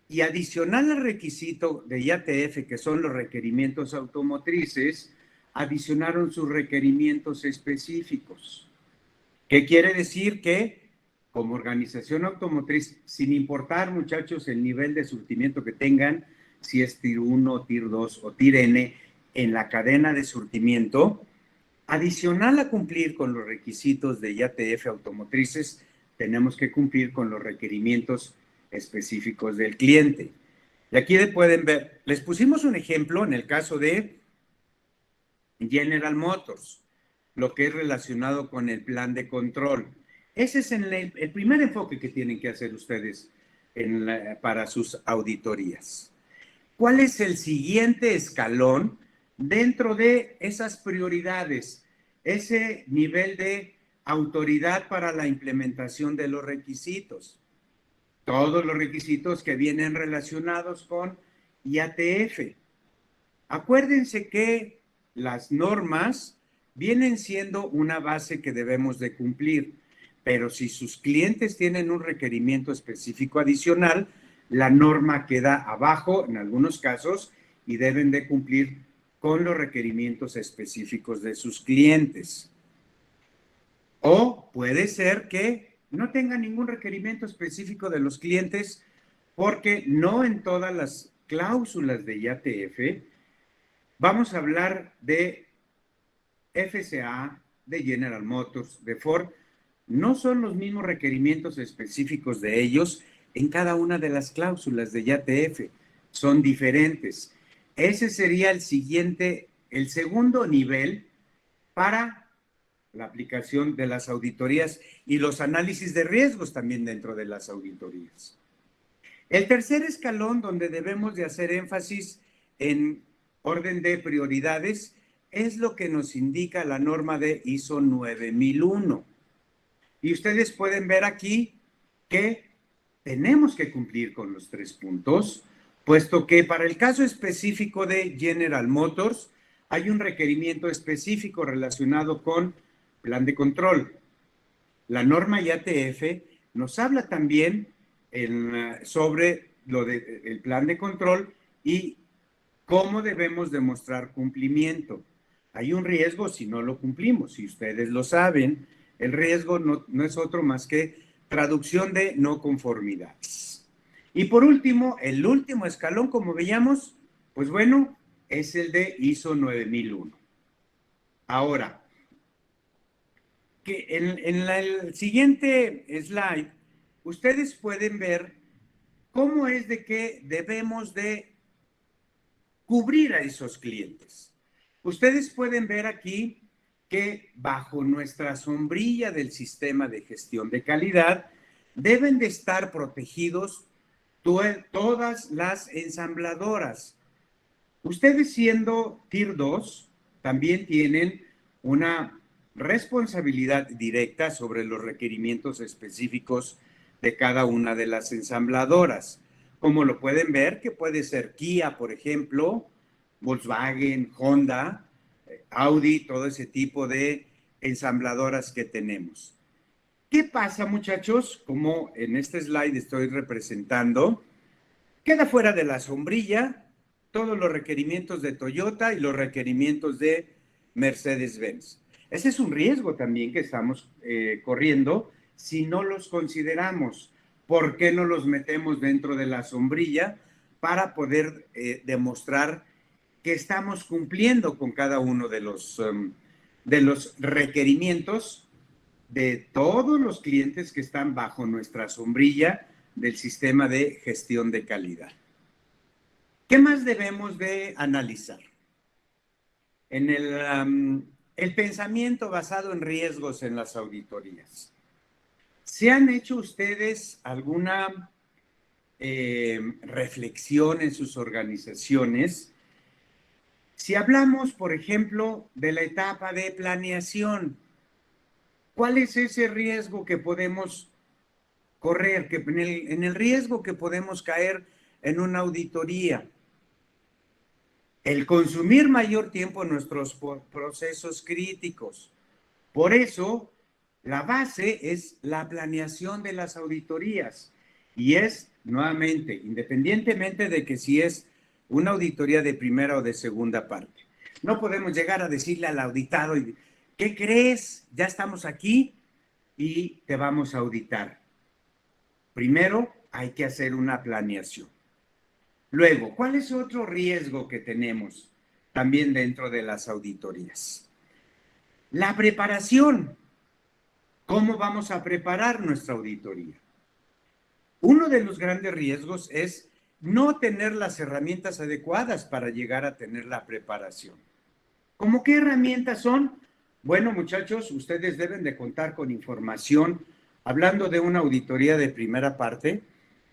y adicional al requisito de IATF, que son los requerimientos automotrices, adicionaron sus requerimientos específicos. ¿Qué quiere decir? Que como organización automotriz, sin importar, muchachos, el nivel de surtimiento que tengan, si es Tier 1, Tier 2 o Tier N, en la cadena de surtimiento, adicional a cumplir con los requisitos de IATF automotrices, tenemos que cumplir con los requerimientos específicos del cliente. Y aquí pueden ver, les pusimos un ejemplo en el caso de General Motors, lo que es relacionado con el plan de control. Ese es el primer enfoque que tienen que hacer ustedes para sus auditorías. ¿Cuál es el siguiente escalón dentro de esas prioridades? Ese nivel de autoridad para la implementación de los requisitos. Todos los requisitos que vienen relacionados con IATF. Acuérdense que las normas vienen siendo una base que debemos de cumplir, pero si sus clientes tienen un requerimiento específico adicional, la norma queda abajo en algunos casos y deben de cumplir con los requerimientos específicos de sus clientes. O puede ser que no tengan ningún requerimiento específico de los clientes porque no en todas las cláusulas de IATF vamos a hablar de FCA, de General Motors, de Ford. No son los mismos requerimientos específicos de ellos en cada una de las cláusulas de IATF. Son diferentes. Ese sería el segundo nivel para la aplicación de las auditorías y los análisis de riesgos también dentro de las auditorías. El tercer escalón donde debemos de hacer énfasis en orden de prioridades es lo que nos indica la norma de ISO 9001. Y ustedes pueden ver aquí que tenemos que cumplir con los 3 puntos, puesto que para el caso específico de General Motors hay un requerimiento específico relacionado con plan de control. La norma IATF nos habla también sobre el plan de control y cómo debemos demostrar cumplimiento. Hay un riesgo si no lo cumplimos, si ustedes lo saben, el riesgo no es otro más que traducción de no conformidades. Y por último, el último escalón, como veíamos, pues bueno, es el de ISO 9001. Ahora, que en el siguiente slide, ustedes pueden ver cómo es de que debemos de cubrir a esos clientes. Ustedes pueden ver aquí que bajo nuestra sombrilla del sistema de gestión de calidad deben de estar protegidos todas las ensambladoras. Ustedes siendo Tier 2 también tienen una responsabilidad directa sobre los requerimientos específicos de cada una de las ensambladoras. Como lo pueden ver, que puede ser Kia, por ejemplo, Volkswagen, Honda, Audi, todo ese tipo de ensambladoras que tenemos. ¿Qué pasa, muchachos? Como en este slide estoy representando, queda fuera de la sombrilla todos los requerimientos de Toyota y los requerimientos de Mercedes-Benz. Ese es un riesgo también que estamos corriendo si no los consideramos. ¿Por qué no los metemos dentro de la sombrilla? Para poder demostrar que estamos cumpliendo con cada uno de los requerimientos de todos los clientes que están bajo nuestra sombrilla del sistema de gestión de calidad. ¿Qué más debemos de analizar? En el pensamiento basado en riesgos en las auditorías. ¿Se han hecho ustedes alguna reflexión en sus organizaciones? Si hablamos, por ejemplo, de la etapa de planeación, ¿cuál es ese riesgo que podemos correr? En el riesgo que podemos caer en una auditoría. El consumir mayor tiempo en nuestros procesos críticos. Por eso, la base es la planeación de las auditorías. Y es, nuevamente, independientemente de que si es una auditoría de primera o de segunda parte. No podemos llegar a decirle al auditado, ¿qué crees? Ya estamos aquí y te vamos a auditar. Primero, hay que hacer una planeación. Luego, ¿cuál es otro riesgo que tenemos también dentro de las auditorías? La preparación. ¿Cómo vamos a preparar nuestra auditoría? Uno de los grandes riesgos es no tener las herramientas adecuadas para llegar a tener la preparación. ¿Cómo qué herramientas son? Bueno, muchachos, ustedes deben de contar con información. Hablando de una auditoría de primera parte,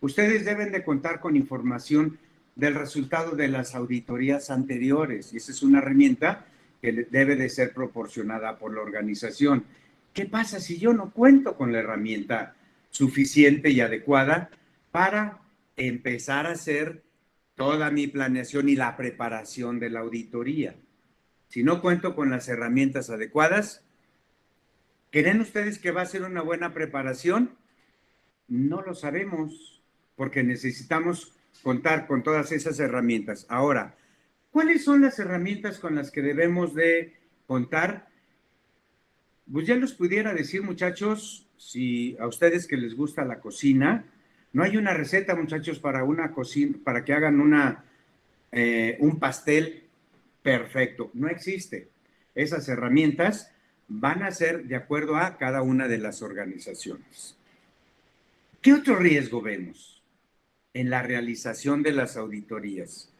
ustedes deben de contar con información del resultado de las auditorías anteriores. Y esa es una herramienta que debe de ser proporcionada por la organización. ¿Qué pasa si yo no cuento con la herramienta suficiente y adecuada para empezar a hacer toda mi planeación y la preparación de la auditoría? Si no cuento con las herramientas adecuadas, ¿creen ustedes que va a ser una buena preparación? No lo sabemos, porque necesitamos contar con todas esas herramientas. Ahora, ¿cuáles son las herramientas con las que debemos de contar? Pues ya los pudiera decir, muchachos, si a ustedes que les gusta la cocina, no hay una receta, muchachos, para una cocina, para que hagan un pastel perfecto. No existe. Esas herramientas van a ser de acuerdo a cada una de las organizaciones. ¿Qué otro riesgo vemos en la realización de las auditorías?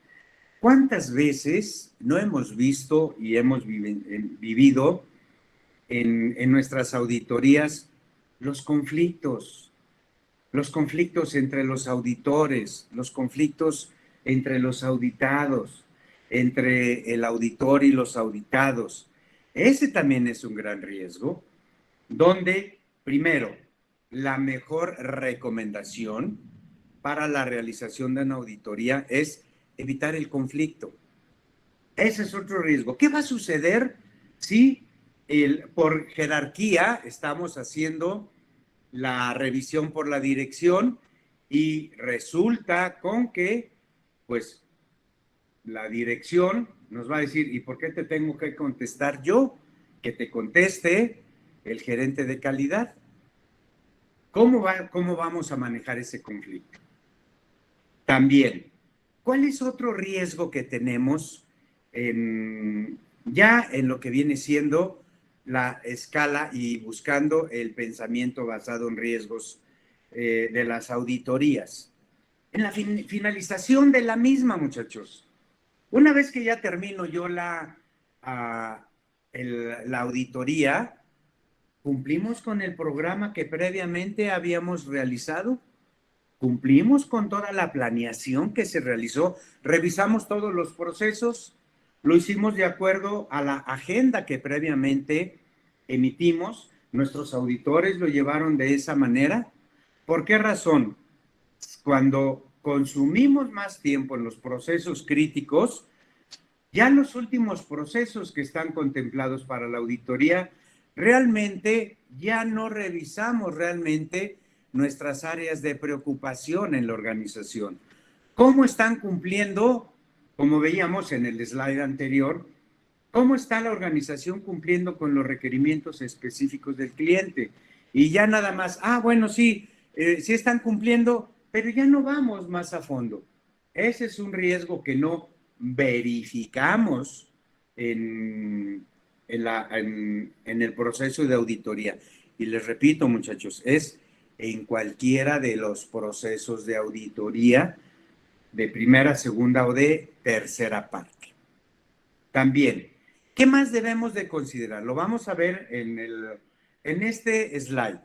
¿Cuántas veces no hemos visto y hemos vivido en nuestras auditorías los conflictos entre los auditores, los conflictos entre los auditados, entre el auditor y los auditados? Ese también es un gran riesgo, donde, primero, la mejor recomendación para la realización de una auditoría es evitar el conflicto. Ese es otro riesgo. ¿Qué va a suceder si por jerarquía estamos haciendo la revisión por la dirección y resulta con que, pues, la dirección nos va a decir, ¿y por qué te tengo que contestar yo? Que te conteste el gerente de calidad. ¿Cómo vamos a manejar ese conflicto? También, ¿cuál es otro riesgo que tenemos ya en lo que viene siendo la escala y buscando el pensamiento basado en riesgos de las auditorías? En la finalización de la misma, muchachos. Una vez que ya termino yo la auditoría, ¿cumplimos con el programa que previamente habíamos realizado? ¿Cumplimos con toda la planeación que se realizó? ¿Revisamos todos los procesos? ¿Lo hicimos de acuerdo a la agenda que previamente emitimos? ¿Nuestros auditores lo llevaron de esa manera? ¿Por qué razón? Cuando consumimos más tiempo en los procesos críticos, ya los últimos procesos que están contemplados para la auditoría, realmente ya no revisamos realmente nuestras áreas de preocupación en la organización. ¿Cómo están cumpliendo? Como veíamos en el slide anterior, ¿cómo está la organización cumpliendo con los requerimientos específicos del cliente? Y ya nada más, bueno, sí, sí están cumpliendo, pero ya no vamos más a fondo. Ese es un riesgo que no verificamos en el proceso de auditoría. Y les repito, muchachos, es en cualquiera de los procesos de auditoría de primera, segunda o de tercera parte. También, ¿qué más debemos de considerar? Lo vamos a ver en este slide.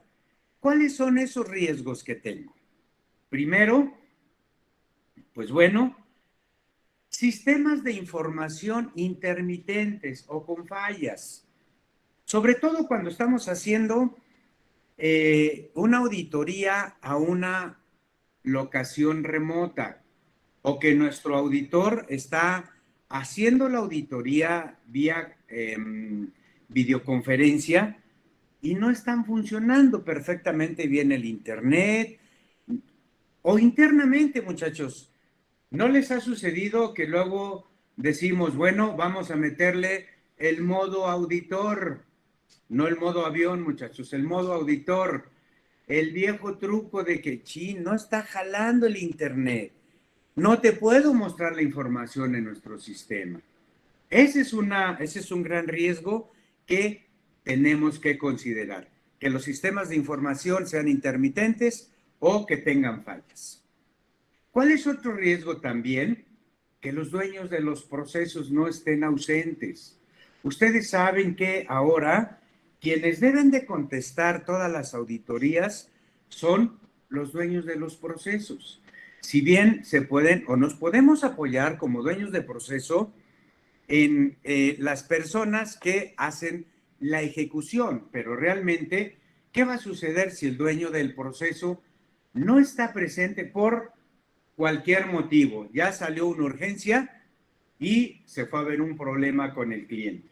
¿Cuáles son esos riesgos que tengo? Primero, pues bueno, sistemas de información intermitentes o con fallas. Sobre todo cuando estamos haciendo una auditoría a una locación remota o que nuestro auditor está haciendo la auditoría vía videoconferencia y no están funcionando perfectamente bien el internet o internamente, muchachos. ¿No les ha sucedido que luego decimos, bueno, vamos a meterle el modo auditor, no el modo avión, muchachos, el modo auditor, el viejo truco de que, no está jalando el internet, no te puedo mostrar la información en nuestro sistema? Ese es un gran riesgo que tenemos que considerar, que los sistemas de información sean intermitentes o que tengan fallas. ¿Cuál es otro riesgo también? Que los dueños de los procesos no estén ausentes. Ustedes saben que ahora quienes deben de contestar todas las auditorías son los dueños de los procesos. Si bien se pueden o nos podemos apoyar como dueños de proceso en las personas que hacen la ejecución, pero realmente, ¿qué va a suceder si el dueño del proceso no está presente por cualquier motivo? Ya salió una urgencia y se fue a ver un problema con el cliente.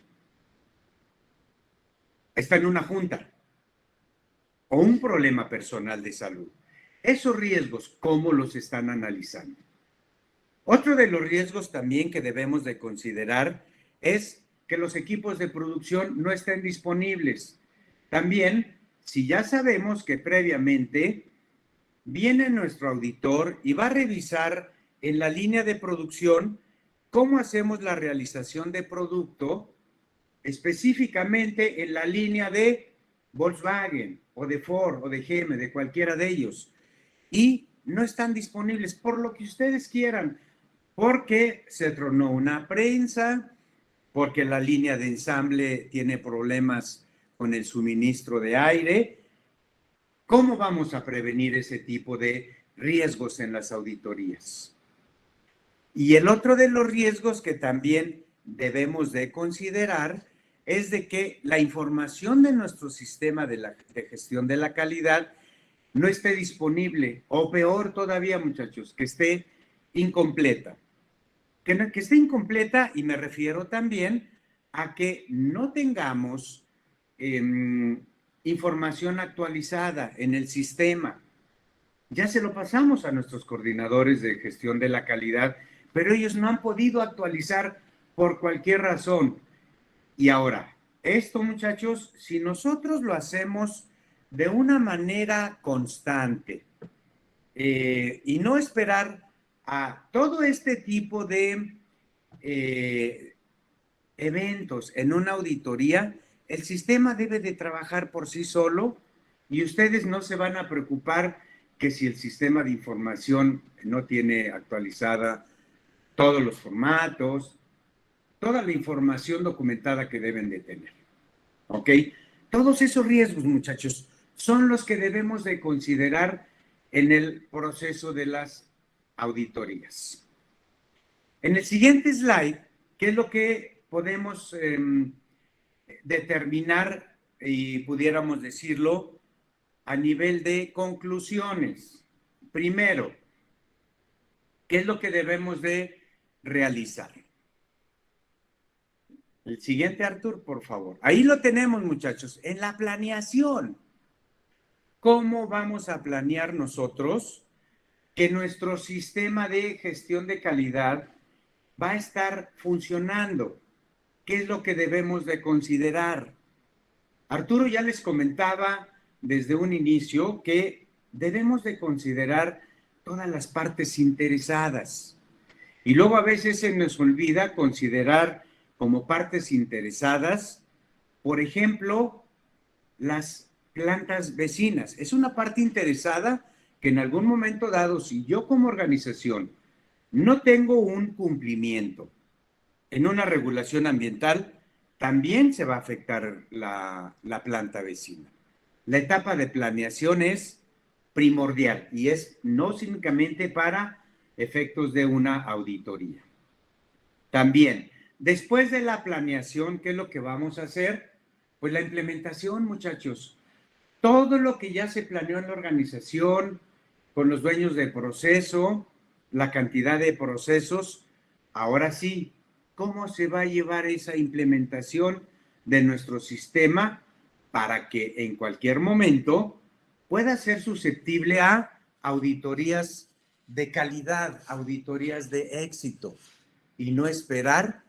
Está en una junta o un problema personal de salud. Esos riesgos, ¿cómo los están analizando? Otro de los riesgos también que debemos de considerar es que los equipos de producción no estén disponibles. También, si ya sabemos que previamente viene nuestro auditor y va a revisar en la línea de producción cómo hacemos la realización de producto, específicamente en la línea de Volkswagen o de Ford o de GM, de cualquiera de ellos, y no están disponibles por lo que ustedes quieran, porque se tronó una prensa, porque la línea de ensamble tiene problemas con el suministro de aire. ¿Cómo vamos a prevenir ese tipo de riesgos en las auditorías? Y el otro de los riesgos que también debemos de considerar es de que la información de nuestro sistema de gestión de la calidad no esté disponible, o peor todavía, muchachos, que esté incompleta. Que esté incompleta, y me refiero también a que no tengamos información actualizada en el sistema. Ya se lo pasamos a nuestros coordinadores de gestión de la calidad, pero ellos no han podido actualizar por cualquier razón. Y ahora, esto, muchachos, si nosotros lo hacemos de una manera constante y no esperar a todo este tipo de eventos en una auditoría, el sistema debe de trabajar por sí solo y ustedes no se van a preocupar que si el sistema de información no tiene actualizada todos los formatos, toda la información documentada que deben de tener. ¿Ok? Todos esos riesgos, muchachos, son los que debemos de considerar en el proceso de las auditorías. En el siguiente slide, ¿qué es lo que podemos determinar y pudiéramos decirlo a nivel de conclusiones? Primero, ¿qué es lo que debemos de realizar? El siguiente, Artur, por favor. Ahí lo tenemos, muchachos, en la planeación. ¿Cómo vamos a planear nosotros que nuestro sistema de gestión de calidad va a estar funcionando? ¿Qué es lo que debemos de considerar? Arturo ya les comentaba desde un inicio que debemos de considerar todas las partes interesadas. Y luego a veces se nos olvida considerar como partes interesadas, por ejemplo, las plantas vecinas. Es una parte interesada que en algún momento dado, si yo como organización no tengo un cumplimiento en una regulación ambiental, también se va a afectar la planta vecina. La etapa de planeación es primordial y es no únicamente para efectos de una auditoría. También, después de la planeación, ¿qué es lo que vamos a hacer? Pues la implementación, muchachos. Todo lo que ya se planeó en la organización, con los dueños de proceso, la cantidad de procesos, ahora sí, ¿cómo se va a llevar esa implementación de nuestro sistema para que en cualquier momento pueda ser susceptible a auditorías de calidad, auditorías de éxito, y no esperar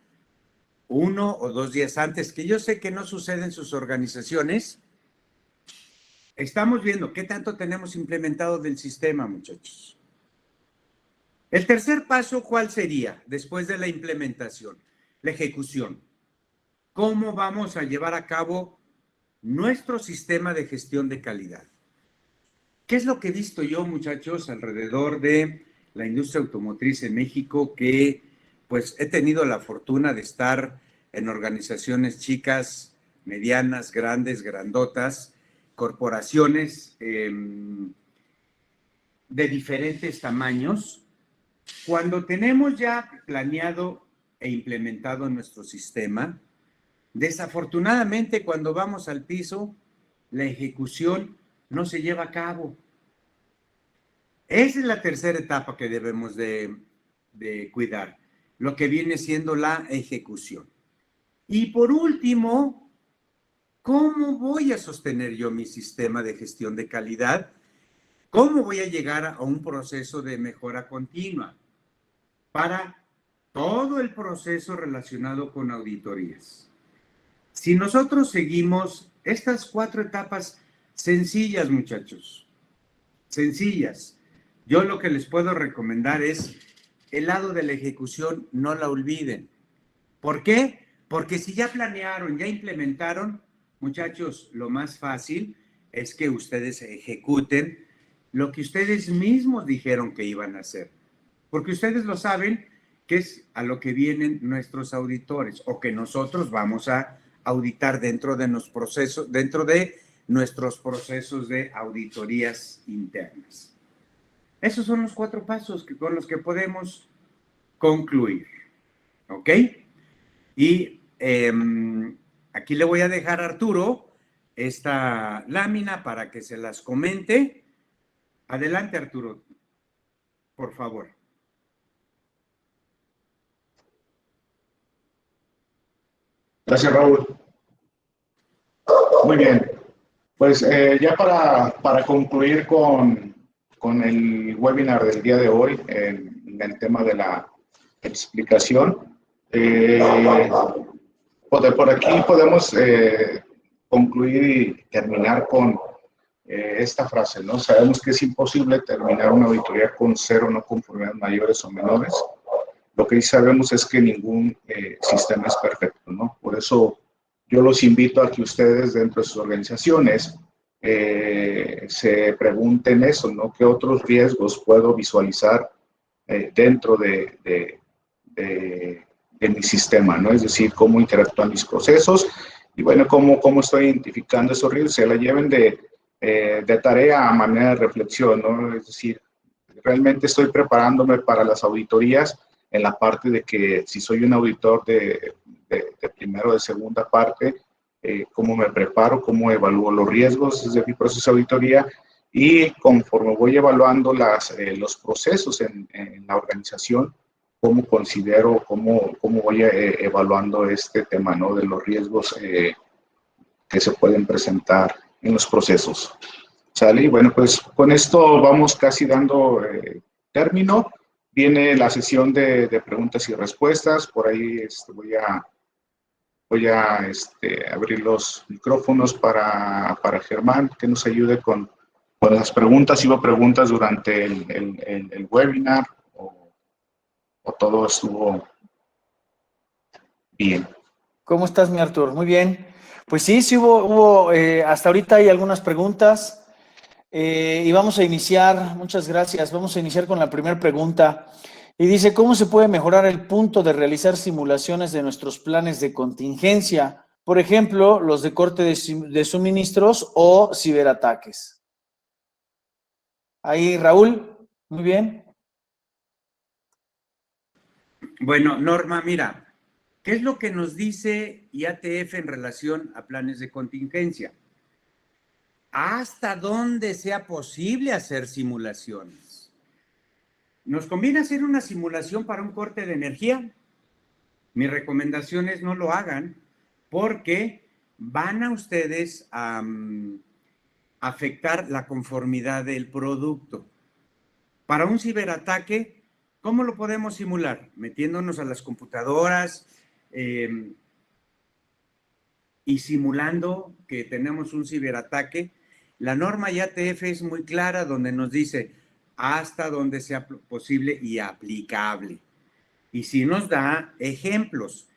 1 o 2 días antes, que yo sé que no sucede en sus organizaciones? Estamos viendo qué tanto tenemos implementado del sistema, muchachos. El tercer paso, ¿cuál sería después de la implementación? La ejecución. ¿Cómo vamos a llevar a cabo nuestro sistema de gestión de calidad? ¿Qué es lo que he visto yo, muchachos, alrededor de la industria automotriz en México? Que pues he tenido la fortuna de estar en organizaciones chicas, medianas, grandes, grandotas, corporaciones de diferentes tamaños. Cuando tenemos ya planeado e implementado nuestro sistema, desafortunadamente cuando vamos al piso, la ejecución no se lleva a cabo. Esa es la tercera etapa que debemos de cuidar, lo que viene siendo la ejecución. Y por último, ¿cómo voy a sostener yo mi sistema de gestión de calidad? ¿Cómo voy a llegar a un proceso de mejora continua para todo el proceso relacionado con auditorías? Si nosotros seguimos estas 4 etapas sencillas, muchachos, sencillas, yo lo que les puedo recomendar es el lado de la ejecución, no la olviden. ¿Por qué? Porque si ya planearon, ya implementaron, muchachos, lo más fácil es que ustedes ejecuten lo que ustedes mismos dijeron que iban a hacer. Porque ustedes lo saben, que es a lo que vienen nuestros auditores o que nosotros vamos a auditar dentro de nuestros procesos de auditorías internas. Esos son los 4 pasos con los que podemos concluir. ¿Ok? Y aquí le voy a dejar a Arturo esta lámina para que se las comente. Adelante, Arturo, por favor.
Gracias, Raúl. Muy bien. Pues ya para concluir con el webinar del día de hoy, en el tema de la explicación, por aquí podemos concluir y terminar con esta frase, ¿no? Sabemos que es imposible terminar una auditoría con 0 no conformidades mayores o menores. Lo que sí sabemos es que ningún sistema es perfecto, ¿no? Por eso yo los invito a que ustedes dentro de sus organizaciones se pregunten eso, ¿no? ¿Qué otros riesgos puedo visualizar dentro de de mi sistema, ¿no? Es decir, cómo interactúan mis procesos y bueno, cómo estoy identificando esos riesgos, se la lleven de tarea a manera de reflexión, ¿no? Es decir, realmente estoy preparándome para las auditorías en la parte de que si soy un auditor de primero o de segunda parte, cómo me preparo, cómo evalúo los riesgos desde mi proceso de auditoría y conforme voy evaluando los procesos en la organización, cómo considero, cómo voy evaluando este tema, ¿no? De los riesgos que se pueden presentar en los procesos. ¿Sale? Y bueno, pues con esto vamos casi dando término. Viene la sesión de preguntas y respuestas. Por ahí voy a abrir los micrófonos para Germán, que nos ayude con las preguntas. ¿Hubo preguntas durante el webinar o todo estuvo bien?
¿Cómo estás, mi Artur? Muy bien. Pues sí, sí hubo hasta ahorita hay algunas preguntas y vamos a iniciar, muchas gracias, vamos a iniciar con la primera pregunta. Y dice, ¿cómo se puede mejorar el punto de realizar simulaciones de nuestros planes de contingencia? Por ejemplo, los de corte de suministros o ciberataques. Ahí, Raúl, muy bien.
Bueno, Norma, mira, ¿qué es lo que nos dice IATF en relación a planes de contingencia? Hasta donde sea posible hacer simulaciones. ¿Nos conviene hacer una simulación para un corte de energía? Mi recomendación es no lo hagan porque van a ustedes a afectar la conformidad del producto. Para un ciberataque, ¿cómo lo podemos simular? Metiéndonos a las computadoras y simulando que tenemos un ciberataque. La norma IATF es muy clara donde nos dice hasta donde sea posible y aplicable. Y sí nos da ejemplos.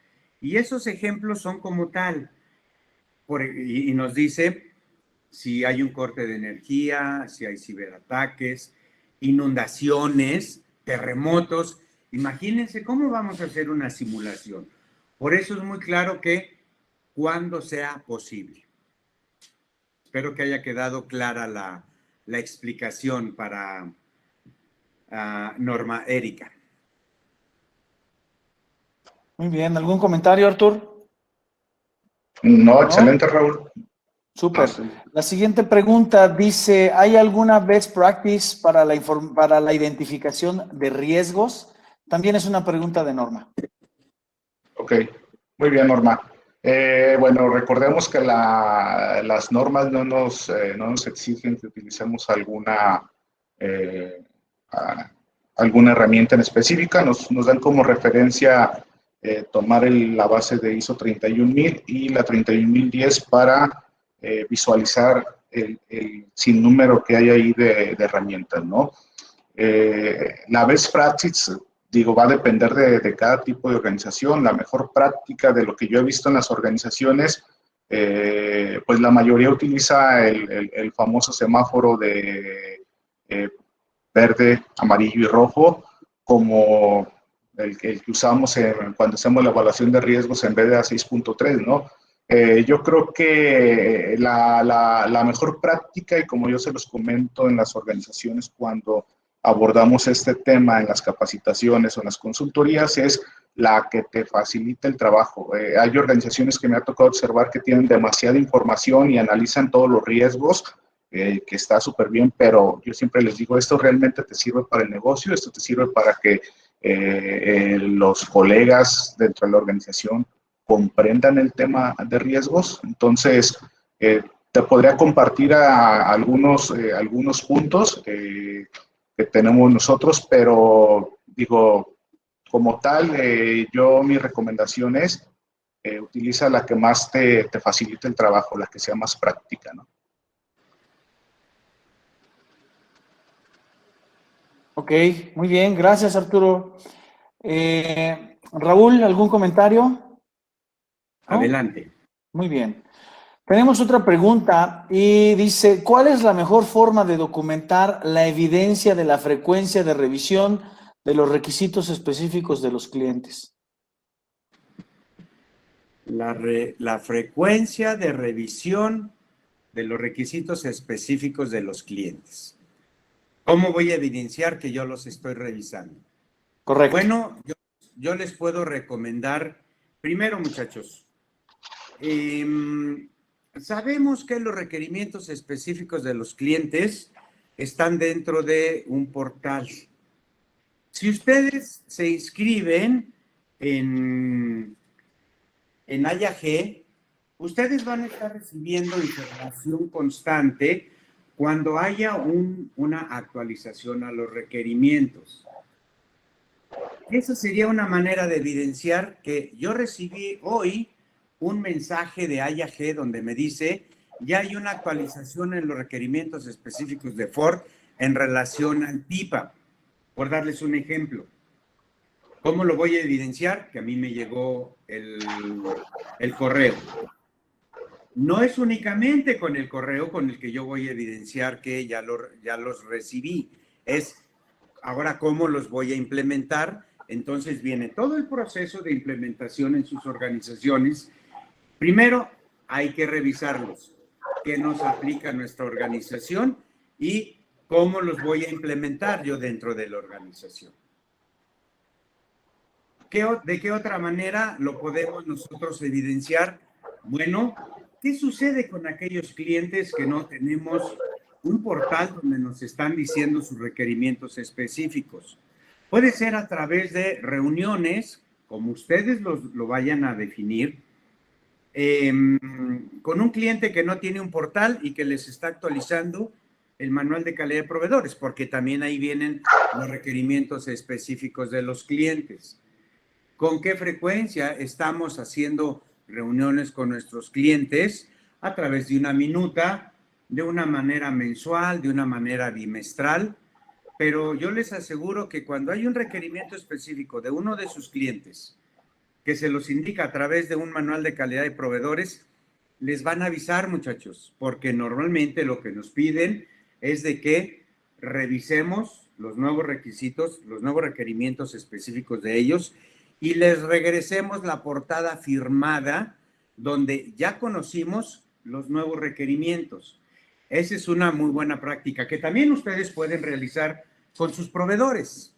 Y esos ejemplos son como tal. Y nos dice si hay un corte de energía, si hay ciberataques, inundaciones, terremotos. Imagínense cómo vamos a hacer una simulación. Por eso es muy claro que cuando sea posible. Espero que haya quedado clara la explicación para Norma Erika.
Muy bien, ¿algún comentario, Artur?
No, excelente, Raúl.
Súper. La siguiente pregunta dice, ¿hay alguna best practice para la identificación de riesgos? También es una pregunta de Norma.
Ok, muy bien, Norma. Bueno, recordemos que las normas no nos exigen que utilicemos alguna herramienta en específica, nos dan como referencia tomar la base de ISO 31000 y la 31010 para visualizar el sinnúmero que hay ahí de herramientas, ¿no? La best practice, digo, va a depender de cada tipo de organización. La mejor práctica de lo que yo he visto en las organizaciones, pues la mayoría utiliza el famoso semáforo de verde, amarillo y rojo como el que usamos cuando hacemos la evaluación de riesgos en vez de a 6.3, ¿no? Yo creo que la mejor práctica, y como yo se los comento en las organizaciones cuando abordamos este tema en las capacitaciones o en las consultorías, es la que te facilita el trabajo. Hay organizaciones que me ha tocado observar que tienen demasiada información y analizan todos los riesgos, que está súper bien, pero yo siempre les digo, esto realmente te sirve para el negocio, esto te sirve para que los colegas dentro de la organización comprendan el tema de riesgos. Entonces, te podría compartir algunos puntos que tenemos nosotros, pero digo, como tal, mi recomendación es utiliza la que más te facilite el trabajo, la que sea más práctica, ¿no?
Ok, muy bien, gracias, Arturo. Raúl, ¿algún comentario? ¿No?
Adelante.
Muy bien. Tenemos otra pregunta y dice, ¿cuál es la mejor forma de documentar la evidencia de la frecuencia de revisión de los requisitos específicos de los clientes.
La frecuencia de revisión de los requisitos específicos de los clientes. ¿Cómo voy a evidenciar que yo los estoy revisando?
Correcto.
Bueno, yo les puedo recomendar, primero, muchachos, sabemos que los requerimientos específicos de los clientes están dentro de un portal. Si ustedes se inscriben en IAG, ustedes van a estar recibiendo información constante cuando haya una actualización a los requerimientos. Esa sería una manera de evidenciar que yo recibí hoy un mensaje de IAG donde me dice ya hay una actualización en los requerimientos específicos de Ford en relación al PIPA, por darles un ejemplo. ¿Cómo lo voy a evidenciar? Que a mí me llegó el correo. No es únicamente con el correo con el que yo voy a evidenciar que ya los recibí. Es ahora cómo los voy a implementar. Entonces viene todo el proceso de implementación en sus organizaciones. Primero, hay que revisarlos. ¿Qué nos aplica nuestra organización? Y cómo los voy a implementar yo dentro de la organización. ¿De qué otra manera lo podemos nosotros evidenciar? Bueno, ¿qué sucede con aquellos clientes que no tenemos un portal donde nos están diciendo sus requerimientos específicos? Puede ser a través de reuniones, como ustedes lo vayan a definir, con un cliente que no tiene un portal y que les está actualizando el manual de calidad de proveedores, porque también ahí vienen los requerimientos específicos de los clientes. ¿Con qué frecuencia estamos haciendo reuniones con nuestros clientes? A través de una minuta, de una manera mensual, de una manera bimestral, pero yo les aseguro que cuando hay un requerimiento específico de uno de sus clientes, que se los indica a través de un manual de calidad de proveedores, les van a avisar, muchachos, porque normalmente lo que nos piden es de que revisemos los nuevos requisitos, los nuevos requerimientos específicos de ellos y les regresemos la portada firmada donde ya conocimos los nuevos requerimientos. Esa es una muy buena práctica que también ustedes pueden realizar con sus proveedores.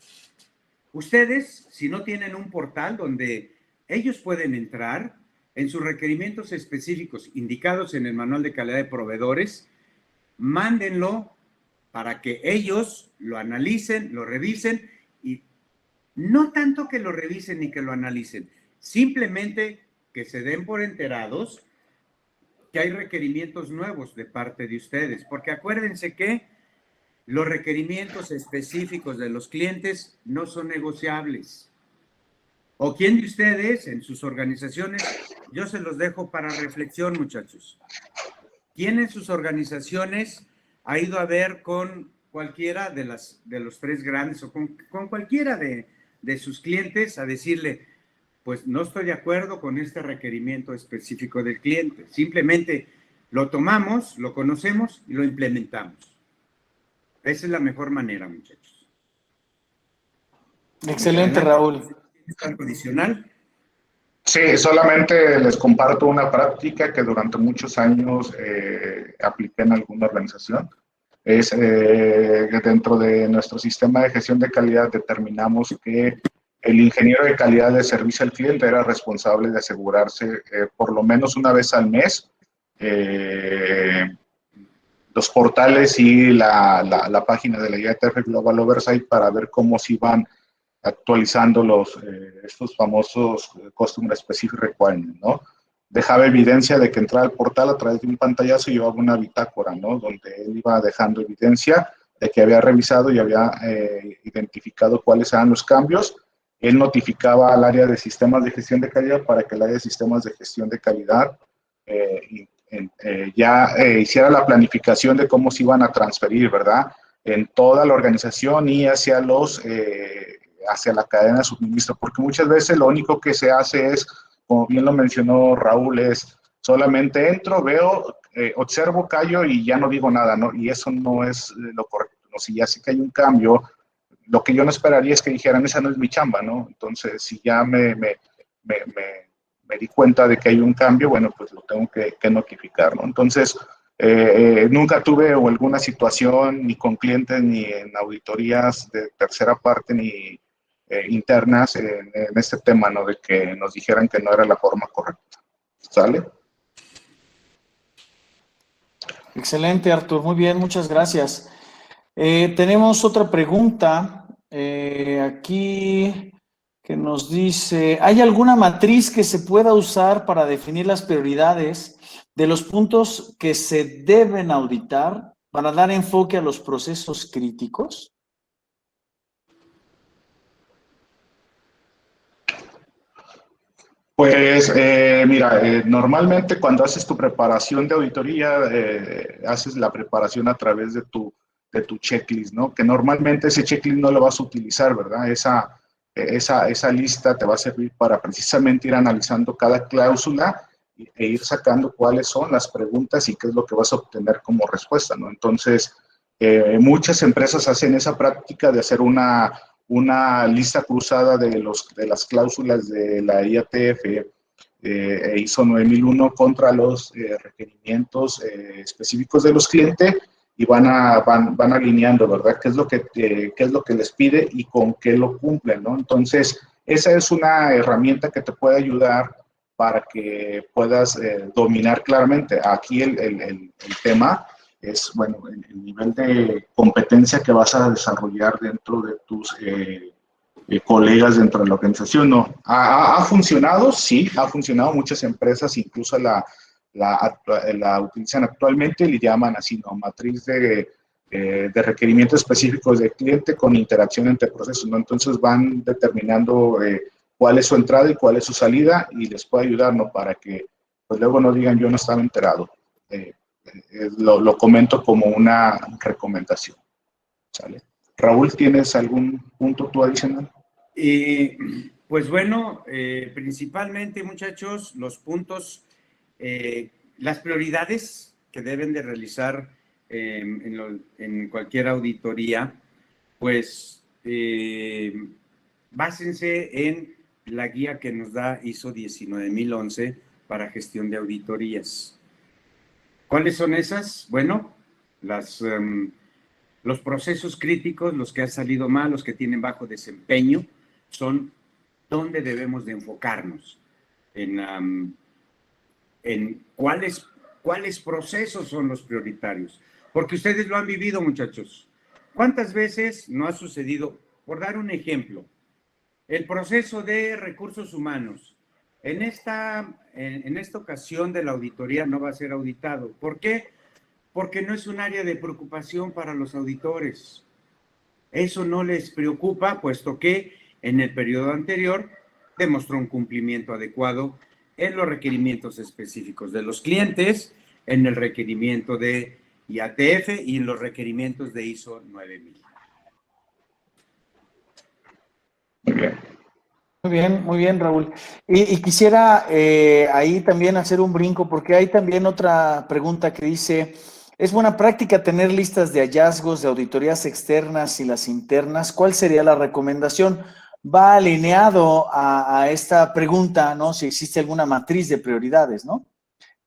Ustedes, si no tienen un portal donde ellos pueden entrar en sus requerimientos específicos indicados en el manual de calidad de proveedores, mándenlo para que ellos lo analicen, lo revisen y no tanto que lo revisen ni que lo analicen, simplemente que se den por enterados que hay requerimientos nuevos de parte de ustedes, porque acuérdense que los requerimientos específicos de los clientes no son negociables. ¿O quién de ustedes en sus organizaciones? Yo se los dejo para reflexión, muchachos. ¿Quién en sus organizaciones ha ido a ver con cualquiera de los tres grandes o con cualquiera de sus clientes a decirle, pues no estoy de acuerdo con este requerimiento específico del cliente? Simplemente lo tomamos, lo conocemos y lo implementamos. Esa es la mejor manera, muchachos.
Excelente, Raúl.
¿Algo adicional? Sí, solamente les comparto una práctica que durante muchos años apliqué en alguna organización. Es dentro de nuestro sistema de gestión de calidad determinamos que el ingeniero de calidad de servicio al cliente era responsable de asegurarse por lo menos una vez al mes los portales y la página de la IATF Global Oversight para ver cómo se iban actualizando estos famosos Customer Specific Requirements, ¿no? Dejaba evidencia de que entraba al portal a través de un pantallazo y llevaba una bitácora, ¿no? Donde él iba dejando evidencia de que había revisado y había identificado cuáles eran los cambios. Él notificaba al área de sistemas de gestión de calidad para que el área de sistemas de gestión de calidad hiciera la planificación de cómo se iban a transferir, ¿verdad? En toda la organización y hacia la cadena de suministro, porque muchas veces lo único que se hace es, como bien lo mencionó Raúl, es solamente entro, veo, observo, callo y ya no digo nada, ¿no? Y eso no es lo correcto, ¿no? Si ya sé que hay un cambio, lo que yo no esperaría es que dijeran, esa no es mi chamba, ¿no? Entonces, si ya me di cuenta de que hay un cambio, bueno, pues lo tengo que notificar, ¿no? Entonces, nunca tuve alguna situación ni con clientes ni en auditorías de tercera parte ni internas en este tema, ¿no? De que nos dijeran que no era la forma correcta. ¿Sale?
Excelente, Artur. Muy bien, muchas gracias. Tenemos otra pregunta aquí que nos dice, ¿hay alguna matriz que se pueda usar para definir las prioridades de los puntos que se deben auditar para dar enfoque a los procesos críticos?
Pues mira, normalmente cuando haces tu preparación de auditoría, haces la preparación a través de tu checklist, ¿no? Que normalmente ese checklist no lo vas a utilizar, ¿verdad? Esa lista te va a servir para precisamente ir analizando cada cláusula e ir sacando cuáles son las preguntas y qué es lo que vas a obtener como respuesta, ¿no? Entonces, muchas empresas hacen esa práctica de hacer una lista cruzada de las cláusulas de la IATF ISO 9001 contra los requerimientos específicos de los clientes y van alineando, ¿verdad? ¿Qué es lo que les pide y con qué lo cumplen, ¿no? Entonces, esa es una herramienta que te puede ayudar para que puedas dominar claramente. Aquí el tema es, bueno, el nivel de competencia que vas a desarrollar dentro de tus colegas dentro de la organización. ¿No? ¿Ha funcionado? Sí, ha funcionado. Muchas empresas incluso la utilizan actualmente, le llaman así, ¿no? Matriz de requerimientos específicos del cliente con interacción entre procesos, ¿no? Entonces van determinando cuál es su entrada y cuál es su salida y les puede ayudar, ¿no? Para que pues luego no digan yo no estaba enterado. Lo comento como una recomendación. ¿Sale? Raúl, ¿tienes algún punto tú adicional?
Pues bueno, principalmente, muchachos, los puntos, las prioridades que deben de realizar en cualquier auditoría, pues básense en la guía que nos da ISO 19011 para gestión de auditorías. ¿Cuáles son esas? Bueno, los procesos críticos, los que han salido mal, los que tienen bajo desempeño, son donde debemos de enfocarnos, en cuáles procesos son los prioritarios. Porque ustedes lo han vivido, muchachos. ¿Cuántas veces no ha sucedido? Por dar un ejemplo, el proceso de recursos humanos. En esta ocasión de la auditoría no va a ser auditado. ¿Por qué? Porque no es un área de preocupación para los auditores. Eso no les preocupa, puesto que en el periodo anterior demostró un cumplimiento adecuado en los requerimientos específicos de los clientes, en el requerimiento de IATF y en los requerimientos de ISO 9000.
Muy bien.
Muy bien, Raúl. Y quisiera ahí también hacer un brinco, porque hay también otra pregunta que dice, ¿es buena práctica tener listas de hallazgos de auditorías externas y las internas? ¿Cuál sería la recomendación? Va alineado a esta pregunta, ¿no? Si existe alguna matriz de prioridades, ¿no?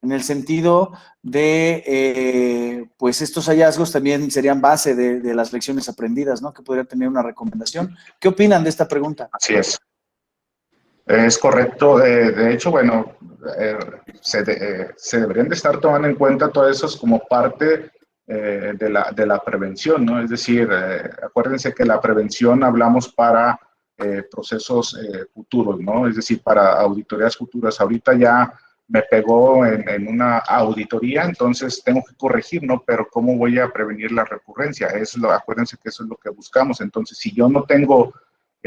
En el sentido de, pues estos hallazgos también serían base de las lecciones aprendidas, ¿no? Que podría tener una recomendación. ¿Qué opinan de esta pregunta?
Así es. Es correcto. De hecho, bueno, se deberían de estar tomando en cuenta todo eso como parte de la prevención, ¿no? Es decir, acuérdense que la prevención hablamos para procesos futuros, ¿no? Es decir, para auditorías futuras. Ahorita ya me pegó en una auditoría, entonces tengo que corregir, ¿no? Pero ¿cómo voy a prevenir la recurrencia? Acuérdense que eso es lo que buscamos. Entonces, si yo no tengo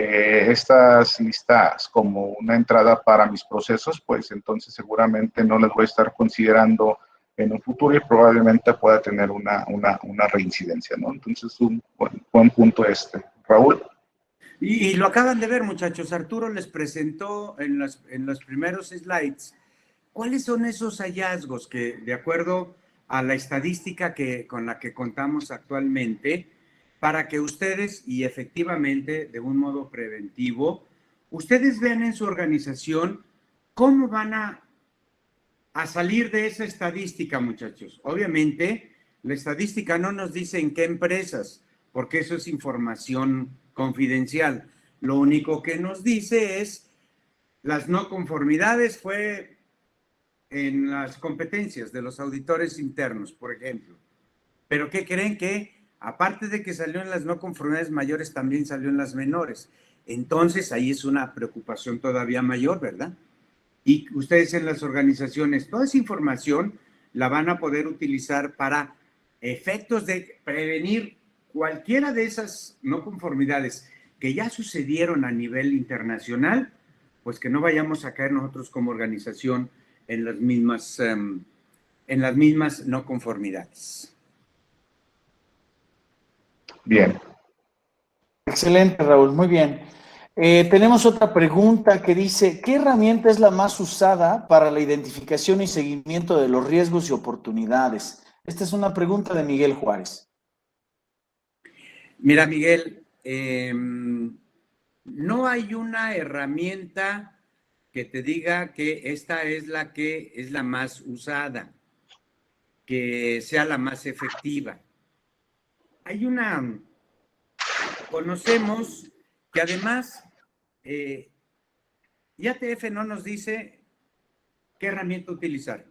estas listas como una entrada para mis procesos, pues entonces seguramente no las voy a estar considerando en un futuro y probablemente pueda tener una reincidencia, ¿no? Entonces, un buen punto este. Raúl.
Y lo acaban de ver, muchachos. Arturo les presentó en los primeros slides cuáles son esos hallazgos que, de acuerdo a la estadística con la que contamos actualmente, para que ustedes, y efectivamente, de un modo preventivo, ustedes vean en su organización cómo van a salir de esa estadística, muchachos. Obviamente, la estadística no nos dice en qué empresas, porque eso es información confidencial. Lo único que nos dice es las no conformidades fue en las competencias de los auditores internos, por ejemplo. Pero ¿qué creen? Que aparte de que salió en las no conformidades mayores, también salió en las menores. Entonces, ahí es una preocupación todavía mayor, ¿verdad? Y ustedes en las organizaciones, toda esa información la van a poder utilizar para efectos de prevenir cualquiera de esas no conformidades que ya sucedieron a nivel internacional, pues que no vayamos a caer nosotros como organización en las mismas no conformidades.
Bien.
Excelente, Raúl, muy bien. Tenemos otra pregunta que dice, ¿qué herramienta es la más usada para la identificación y seguimiento de los riesgos y oportunidades? Esta es una pregunta de Miguel Juárez.
Mira, Miguel, no hay una herramienta que te diga que esta es la que es la más usada, que sea la más efectiva. Conocemos que además IATF no nos dice qué herramienta utilizar.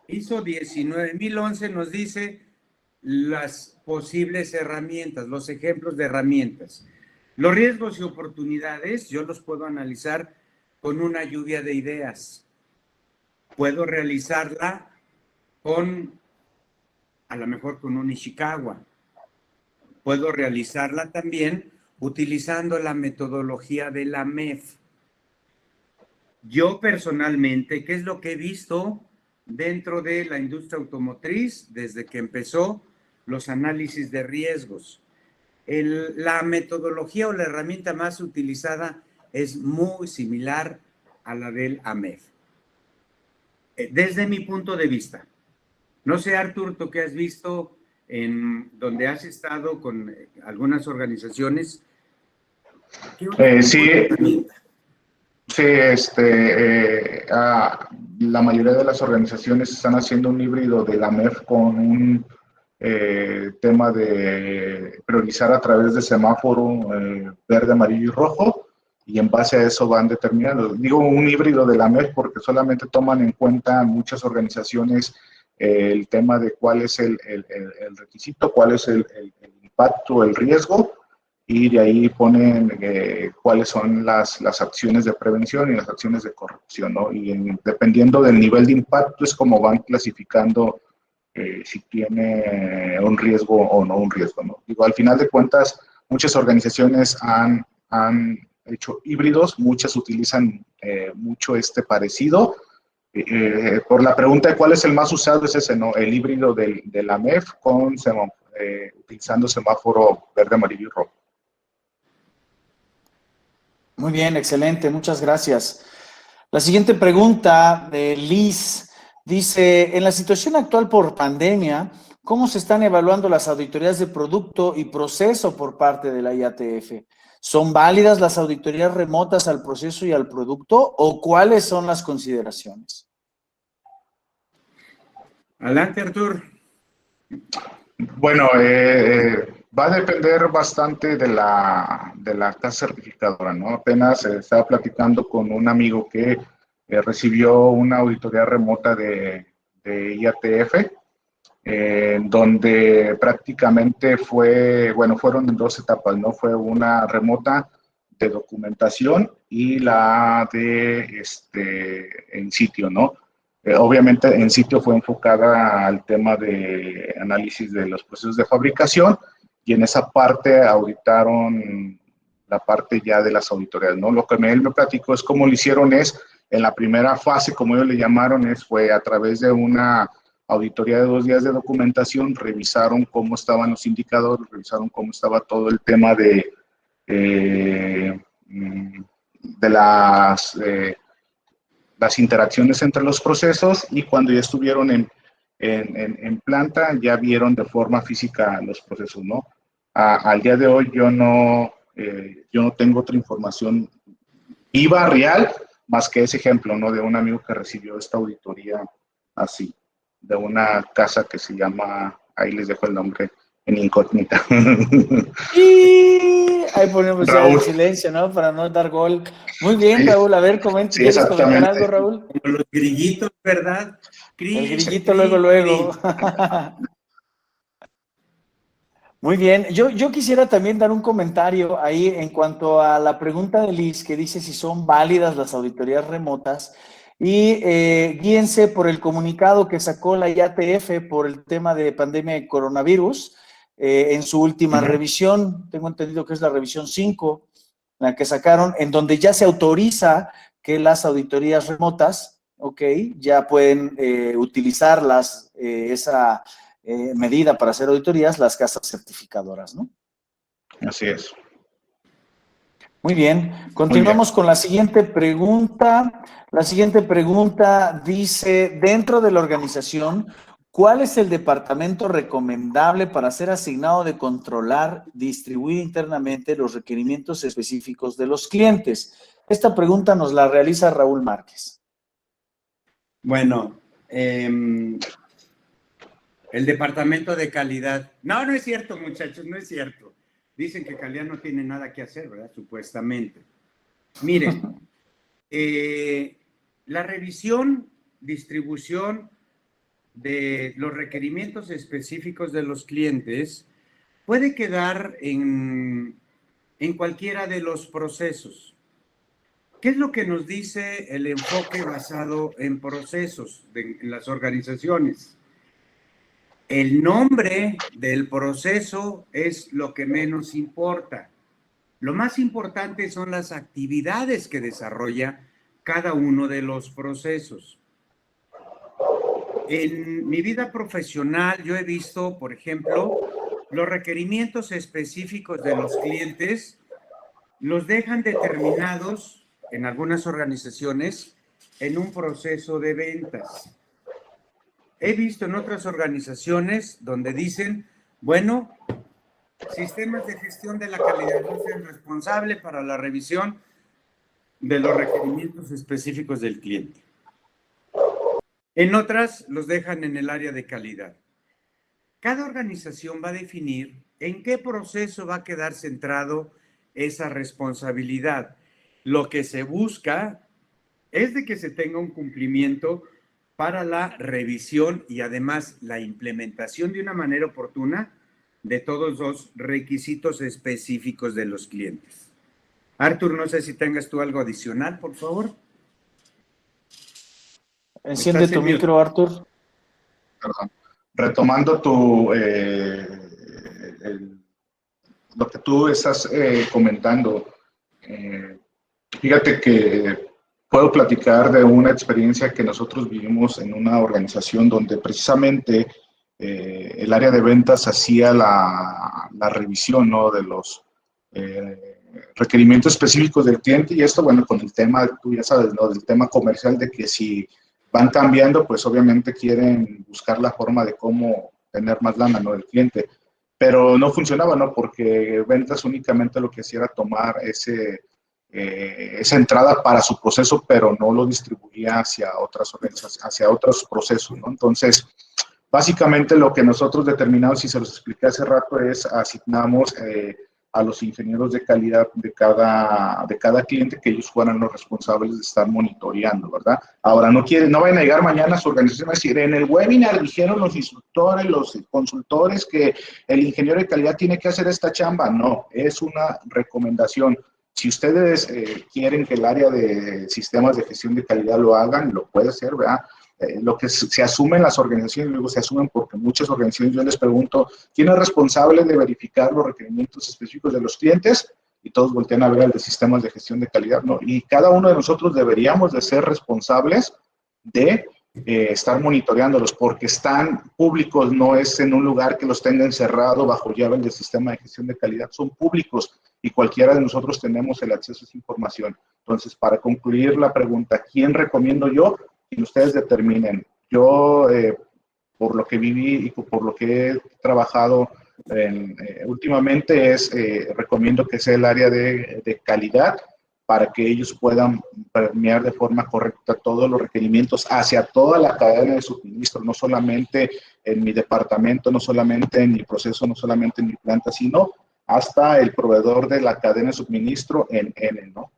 ISO 19011 nos dice las posibles herramientas, los ejemplos de herramientas. Los riesgos y oportunidades yo los puedo analizar con una lluvia de ideas. Puedo realizarla a lo mejor con un Ishikawa. Puedo realizarla también utilizando la metodología de la MEF. Yo personalmente, ¿qué es lo que he visto dentro de la industria automotriz desde que empezó los análisis de riesgos? La metodología o la herramienta más utilizada es muy similar a la del AMEF. Desde mi punto de vista. No sé, Artur, tú que has visto en donde has estado con algunas organizaciones.
Sí, la mayoría de las organizaciones están haciendo un híbrido de la MEF con un tema de priorizar a través de semáforo verde, amarillo y rojo, y en base a eso van determinando. Digo un híbrido de la MEF porque solamente toman en cuenta muchas organizaciones el tema de cuál es el requisito, cuál es el impacto, el riesgo, y de ahí ponen cuáles son las acciones de prevención y las acciones de corrección, ¿no? Y dependiendo del nivel de impacto es como van clasificando si tiene un riesgo o no un riesgo, ¿no? Digo, al final de cuentas, muchas organizaciones han hecho híbridos, muchas utilizan mucho este parecido. Por la pregunta de cuál es el más usado, es ese, ¿no? El híbrido de la MEF utilizando semáforo verde, amarillo y rojo.
Muy bien, excelente, muchas gracias. La siguiente pregunta de Liz dice, en la situación actual por pandemia, ¿cómo se están evaluando las auditorías de producto y proceso por parte de la IATF? ¿Son válidas las auditorías remotas al proceso y al producto o cuáles son las consideraciones?
Adelante, Artur.
Bueno, va a depender bastante de la casa certificadora, ¿no? Apenas estaba platicando con un amigo que recibió una auditoría remota de IATF, donde prácticamente fueron en dos etapas, ¿no? Fue una remota de documentación y la de en sitio, ¿no? Obviamente en sitio fue enfocada al tema de análisis de los procesos de fabricación y en esa parte auditaron la parte ya de las auditorías, ¿no? Lo que él me platicó es cómo lo hicieron en la primera fase, como ellos le llamaron, fue a través de una auditoría de 2 días de documentación, revisaron cómo estaban los indicadores, revisaron cómo estaba todo el tema de las interacciones entre los procesos, y cuando ya estuvieron en planta ya vieron de forma física los procesos, ¿no? al día de hoy yo no tengo otra información viva, real, más que ese ejemplo, ¿no? De un amigo que recibió esta auditoría así, de una casa que se llama, ahí les dejo el nombre, en incógnita.
Y ahí ponemos ya el
Raúl.
silencio, ¿no? Para no dar gol. Muy bien,
Sí,
Raúl. A ver,
sí,
¿quieres comentar algo,
exactamente.
Raúl?
Como los grillitos, ¿verdad?
El
Cri,
grillito luego,
cri,
luego.
cri.
Muy bien. Yo quisiera también dar un comentario ahí en cuanto a la pregunta de Liz, que dice si son válidas las auditorías remotas. Y guíense por el comunicado que sacó la IATF por el tema de pandemia de coronavirus en su última revisión. Tengo entendido que es la revisión 5, la que sacaron, en donde ya se autoriza que las auditorías remotas, ok, ya pueden utilizar esa medida para hacer auditorías las casas certificadoras, ¿no?
Así es.
Muy bien,
Muy bien.
continuamos con la siguiente pregunta. La siguiente pregunta dice, dentro de la organización, ¿cuál es el departamento recomendable para ser asignado de controlar, distribuir internamente los requerimientos específicos de los clientes? Esta pregunta nos la realiza Raúl Márquez.
Bueno, el departamento de calidad. No, no es cierto, muchachos, no es cierto. Dicen que calidad no tiene nada que hacer, ¿verdad? Supuestamente. Miren, la revisión, distribución de los requerimientos específicos de los clientes puede quedar en cualquiera de los procesos. ¿Qué es lo que nos dice el enfoque basado en procesos en las organizaciones? El nombre del proceso es lo que menos importa. Lo más importante son las actividades que desarrolla cada uno de los procesos. En mi vida profesional yo he visto, por ejemplo, los requerimientos específicos de los clientes los dejan determinados en algunas organizaciones en un proceso de ventas. He visto en otras organizaciones donde dicen, bueno, sistemas de gestión de la calidad, yo soy el responsable para la revisión de los requerimientos específicos del cliente. En otras los dejan en el área de calidad. Cada organización va a definir en qué proceso va a quedar centrado esa responsabilidad. Lo que se busca es de que se tenga un cumplimiento para la revisión y además la implementación de una manera oportuna de todos los requisitos específicos de los clientes. Artur, no sé si tengas tú algo adicional, por favor.
Enciende tu micro, Artur.
Perdón. Retomando lo que tú estás comentando, fíjate que puedo platicar de una experiencia que nosotros vivimos en una organización donde precisamente el área de ventas hacía la revisión, ¿no?, de los requerimientos específicos del cliente, y esto, bueno, con el tema, tú ya sabes, ¿no?, del tema comercial, de que si van cambiando, pues obviamente quieren buscar la forma de cómo tener más lana, ¿no?, del cliente. Pero no funcionaba, ¿no?, porque ventas únicamente lo que hacía era tomar esa entrada para su proceso, pero no lo distribuía hacia otras organizaciones, hacia otros procesos, ¿no? Entonces, básicamente lo que nosotros determinamos, y se los expliqué hace rato, es asignamos a los ingenieros de calidad de cada cliente, que ellos fueran los responsables de estar monitoreando, ¿verdad? Ahora, no vayan a llegar mañana a su organización a decir, en el webinar dijeron los instructores, los consultores, que el ingeniero de calidad tiene que hacer esta chamba. No, es una recomendación. Si ustedes quieren que el área de sistemas de gestión de calidad lo hagan, lo puede hacer, ¿verdad? Lo que se asume en las organizaciones, luego se asumen porque muchas organizaciones, yo les pregunto, ¿quién es responsable de verificar los requerimientos específicos de los clientes? Y todos voltean a ver al de sistemas de gestión de calidad, ¿no? Y cada uno de nosotros deberíamos de ser responsables de estar monitoreándolos, porque están públicos, no es en un lugar que los tenga encerrado bajo llave del sistema de gestión de calidad, son públicos y cualquiera de nosotros tenemos el acceso a esa información. Entonces, para concluir la pregunta, ¿quién recomiendo yo? Y ustedes determinen. Yo, por lo que viví y por lo que he trabajado últimamente recomiendo que sea el área de calidad para que ellos puedan permear de forma correcta todos los requerimientos hacia toda la cadena de suministro, no solamente en mi departamento, no solamente en mi proceso, no solamente en mi planta, sino hasta el proveedor de la cadena de suministro en N, ¿no?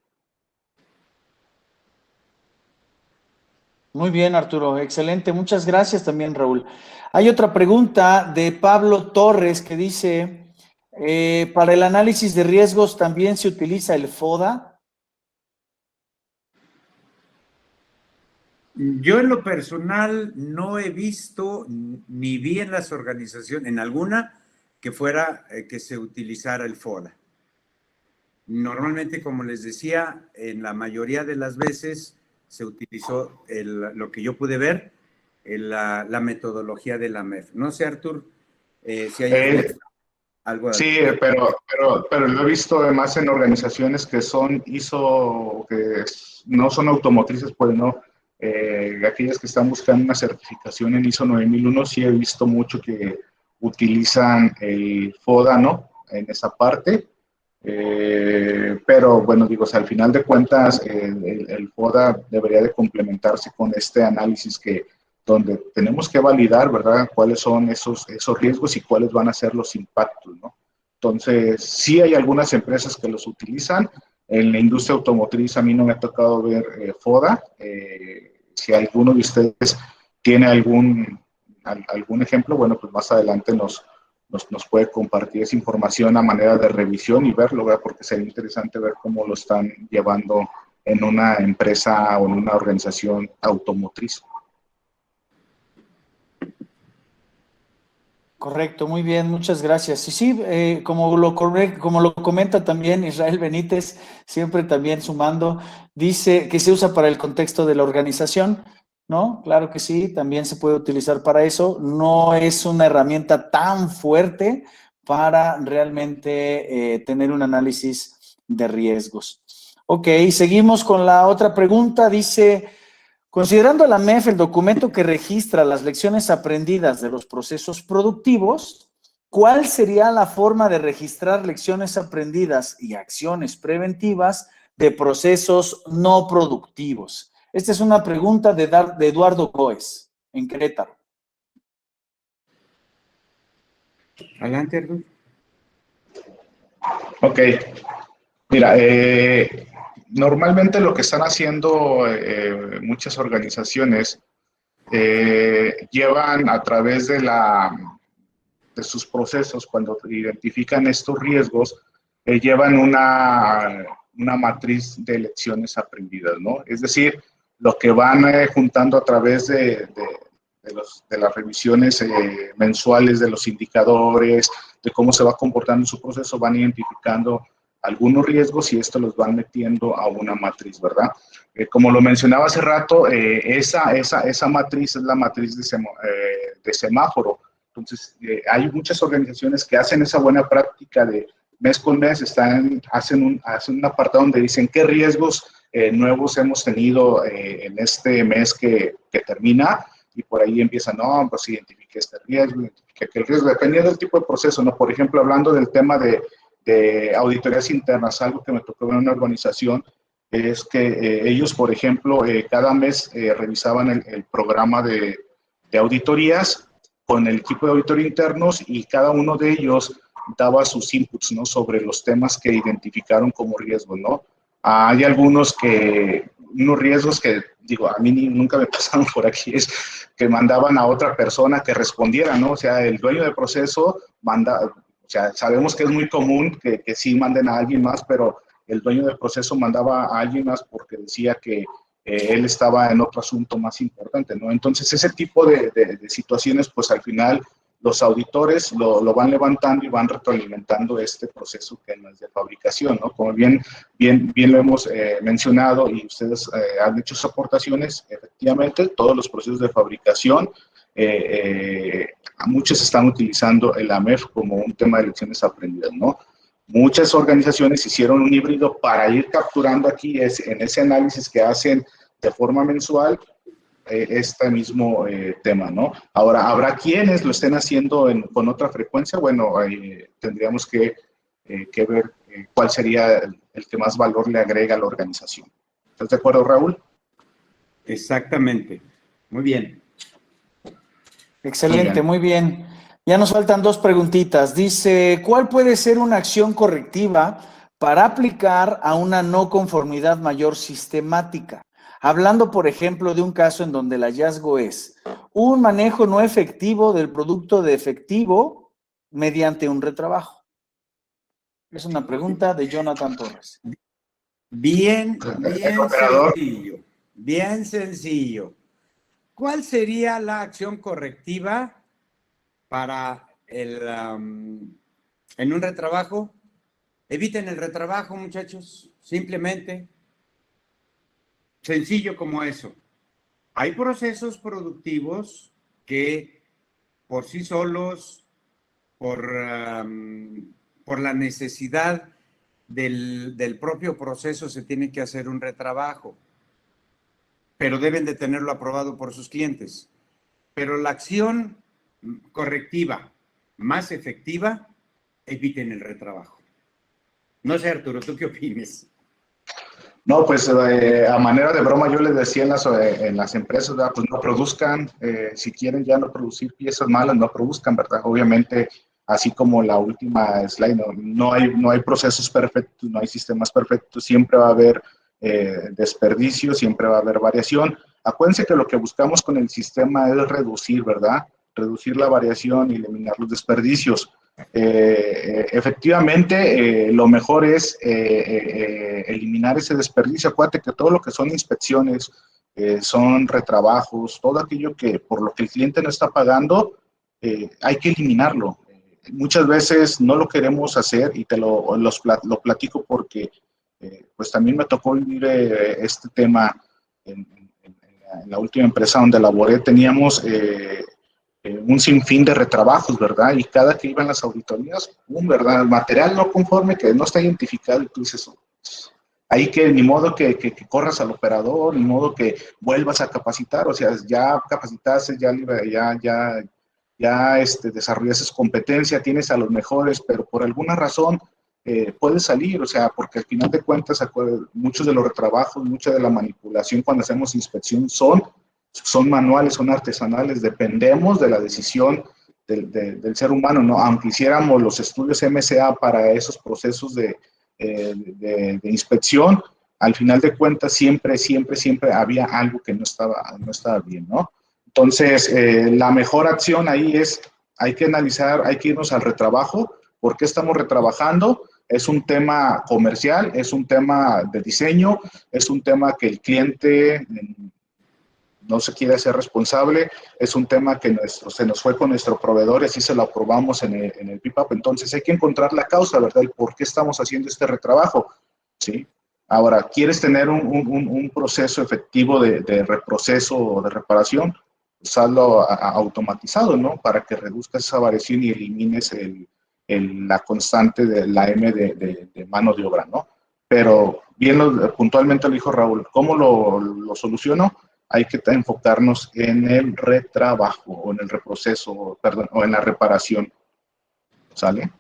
Muy bien, Arturo, excelente. Muchas gracias también, Raúl. Hay otra pregunta de Pablo Torres que dice, ¿para el análisis de riesgos también se utiliza el FODA?
Yo en lo personal no he visto ni vi en las organizaciones, en alguna, que fuera que se utilizara el FODA. Normalmente, como les decía, en la mayoría de las veces se utilizó lo que yo pude ver, la metodología de la MEF. No sé, Artur, si hay algo.
Sí, pero lo he visto además en organizaciones que son ISO, que no son automotrices, pues no. Aquellas que están buscando una certificación en ISO 9001, sí he visto mucho que utilizan el FODA, ¿no? En esa parte. Pero bueno, digo, o sea, al final de cuentas, el FODA debería de complementarse con este análisis donde tenemos que validar, ¿verdad?, cuáles son esos riesgos y cuáles van a ser los impactos, ¿no? Entonces, sí hay algunas empresas que los utilizan. En la industria automotriz a mí no me ha tocado ver FODA. Si alguno de ustedes tiene algún ejemplo, bueno, pues más adelante nos puede compartir esa información a manera de revisión y verlo, ¿verdad? Porque sería interesante ver cómo lo están llevando en una empresa o en una organización automotriz.
Correcto, muy bien, muchas gracias. Y sí, como lo comenta también Israel Benítez, siempre también sumando, dice que se usa para el contexto de la organización, ¿no? Claro que sí, también se puede utilizar para eso. No es una herramienta tan fuerte para realmente tener un análisis de riesgos. Ok, seguimos con la otra pregunta. Dice, considerando la MEF el documento que registra las lecciones aprendidas de los procesos productivos, ¿cuál sería la forma de registrar lecciones aprendidas y acciones preventivas de procesos no productivos? Esta es una pregunta de Eduardo Coes, en Querétaro.
Adelante, Artur.
Ok. Mira, normalmente lo que están haciendo muchas organizaciones llevan a través de sus procesos, cuando identifican estos riesgos, llevan una matriz de lecciones aprendidas, ¿no? Es decir, lo que van juntando a través de las revisiones mensuales de los indicadores, de cómo se va comportando su proceso, van identificando algunos riesgos y esto los van metiendo a una matriz, ¿verdad? Como lo mencionaba hace rato, esa matriz es la matriz de semáforo. Entonces, hay muchas organizaciones que hacen esa buena práctica de mes con mes, hacen un apartado donde dicen qué riesgos nuevos hemos tenido en este mes que termina, y por ahí empiezan, no, pues identifique este riesgo, identifique aquel riesgo, dependiendo del tipo de proceso, ¿no? Por ejemplo, hablando del tema de auditorías internas, algo que me tocó ver en una organización, es que ellos, por ejemplo, cada mes revisaban el programa de auditorías con el equipo de auditoría internos y cada uno de ellos daba sus inputs, ¿no?, sobre los temas que identificaron como riesgos, ¿no? Hay unos riesgos que, digo, a mí nunca me pasaron por aquí, es que mandaban a otra persona que respondiera, ¿no? O sea, el dueño del proceso o sea, sabemos que es muy común que sí manden a alguien más, pero el dueño del proceso mandaba a alguien más porque decía que él estaba en otro asunto más importante, ¿no? Entonces, ese tipo de situaciones, pues al final los auditores lo van levantando y van retroalimentando este proceso que no es de fabricación, ¿no? Como bien lo hemos mencionado y ustedes han hecho sus aportaciones, efectivamente, todos los procesos de fabricación, muchos están utilizando el AMEF como un tema de lecciones aprendidas, ¿no? Muchas organizaciones hicieron un híbrido para ir capturando aquí en ese análisis que hacen de forma mensual, este mismo tema, ¿no? Ahora, ¿habrá quienes lo estén haciendo con otra frecuencia? Bueno, tendríamos que ver cuál sería el que más valor le agrega a la organización. ¿Estás de acuerdo, Raúl?
Exactamente. Muy bien.
Excelente, muy bien. Ya nos faltan 2 preguntitas. Dice, ¿cuál puede ser una acción correctiva para aplicar a una no conformidad mayor sistemática? Hablando, por ejemplo, de un caso en donde el hallazgo es un manejo no efectivo del producto de efectivo mediante un retrabajo. Es una pregunta de Jonathan Torres.
Bien
Operador.
sencillo. Bien sencillo. ¿Cuál sería la acción correctiva para en un retrabajo? Eviten el retrabajo, muchachos. Simplemente. Sencillo como eso. Hay procesos productivos que por sí solos, por la necesidad del propio proceso, se tiene que hacer un retrabajo, pero deben de tenerlo aprobado por sus clientes. Pero la acción correctiva más efectiva, eviten el retrabajo. No sé, Arturo, ¿tú qué opinas?
No, pues a manera de broma yo les decía en las empresas, ¿verdad? Pues no produzcan, si quieren ya no producir piezas malas, no produzcan, ¿verdad? Obviamente, así como la última slide, no hay procesos perfectos, no hay sistemas perfectos, siempre va a haber desperdicio, siempre va a haber variación. Acuérdense que lo que buscamos con el sistema es reducir, ¿verdad? Reducir la variación y eliminar los desperdicios. Efectivamente, lo mejor es eliminar ese desperdicio. Acuérdate que todo lo que son inspecciones, son retrabajos, todo aquello que por lo que el cliente no está pagando, hay que eliminarlo. Muchas veces no lo queremos hacer y lo platico porque pues también me tocó vivir este tema en la última empresa donde laboré. Teníamos un sinfín de retrabajos, ¿verdad? Y cada que iban las auditorías, ¿verdad? Material no conforme que no está identificado, y tú dices, ahí que ni modo que corras al operador, ni modo que vuelvas a capacitar, o sea, ya capacitaste, ya desarrollaste competencia, tienes a los mejores, pero por alguna razón puedes salir, o sea, porque al final de cuentas, muchos de los retrabajos, mucha de la manipulación cuando hacemos inspección son manuales, son artesanales, dependemos de la decisión del ser humano, ¿no? Aunque hiciéramos los estudios MSA para esos procesos de inspección, al final de cuentas siempre había algo que no estaba bien, ¿no? Entonces, la mejor acción ahí es, hay que analizar, hay que irnos al retrabajo. ¿Por qué estamos retrabajando? Es un tema comercial, es un tema de diseño, es un tema que el cliente no se quiere hacer responsable, es un tema que se nos fue con nuestro proveedor y así se lo aprobamos en el PIPAP. Entonces hay que encontrar la causa, ¿verdad? El por qué estamos haciendo este retrabajo, ¿sí? Ahora, ¿quieres tener un proceso efectivo de reproceso o de reparación? Pues hazlo automatizado, ¿no? Para que reduzcas esa variación y elimines la constante de la M de mano de obra, ¿no? Pero bien puntualmente lo dijo Raúl, ¿cómo lo soluciono? Hay que enfocarnos en el retrabajo o en el reproceso, perdón, o en la reparación. ¿Sale?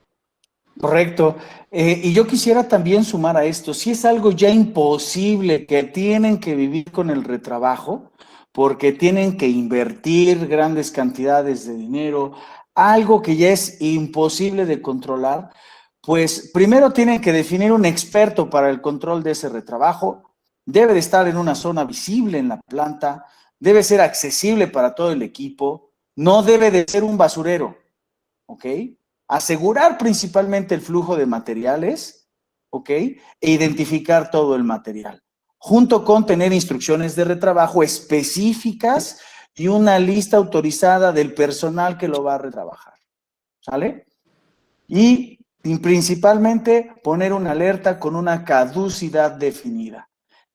Correcto. Y yo quisiera también sumar a esto, si es algo ya imposible que tienen que vivir con el retrabajo, porque tienen que invertir grandes cantidades de dinero, algo que ya es imposible de controlar, pues primero tienen que definir un experto para el control de ese retrabajo, debe de estar en una zona visible en la planta, debe ser accesible para todo el equipo, no debe de ser un basurero, ¿ok? Asegurar principalmente el flujo de materiales, ¿ok? E identificar todo el material, junto con tener instrucciones de retrabajo específicas y una lista autorizada del personal que lo va a retrabajar, ¿sale? Y principalmente poner una alerta con una caducidad definida.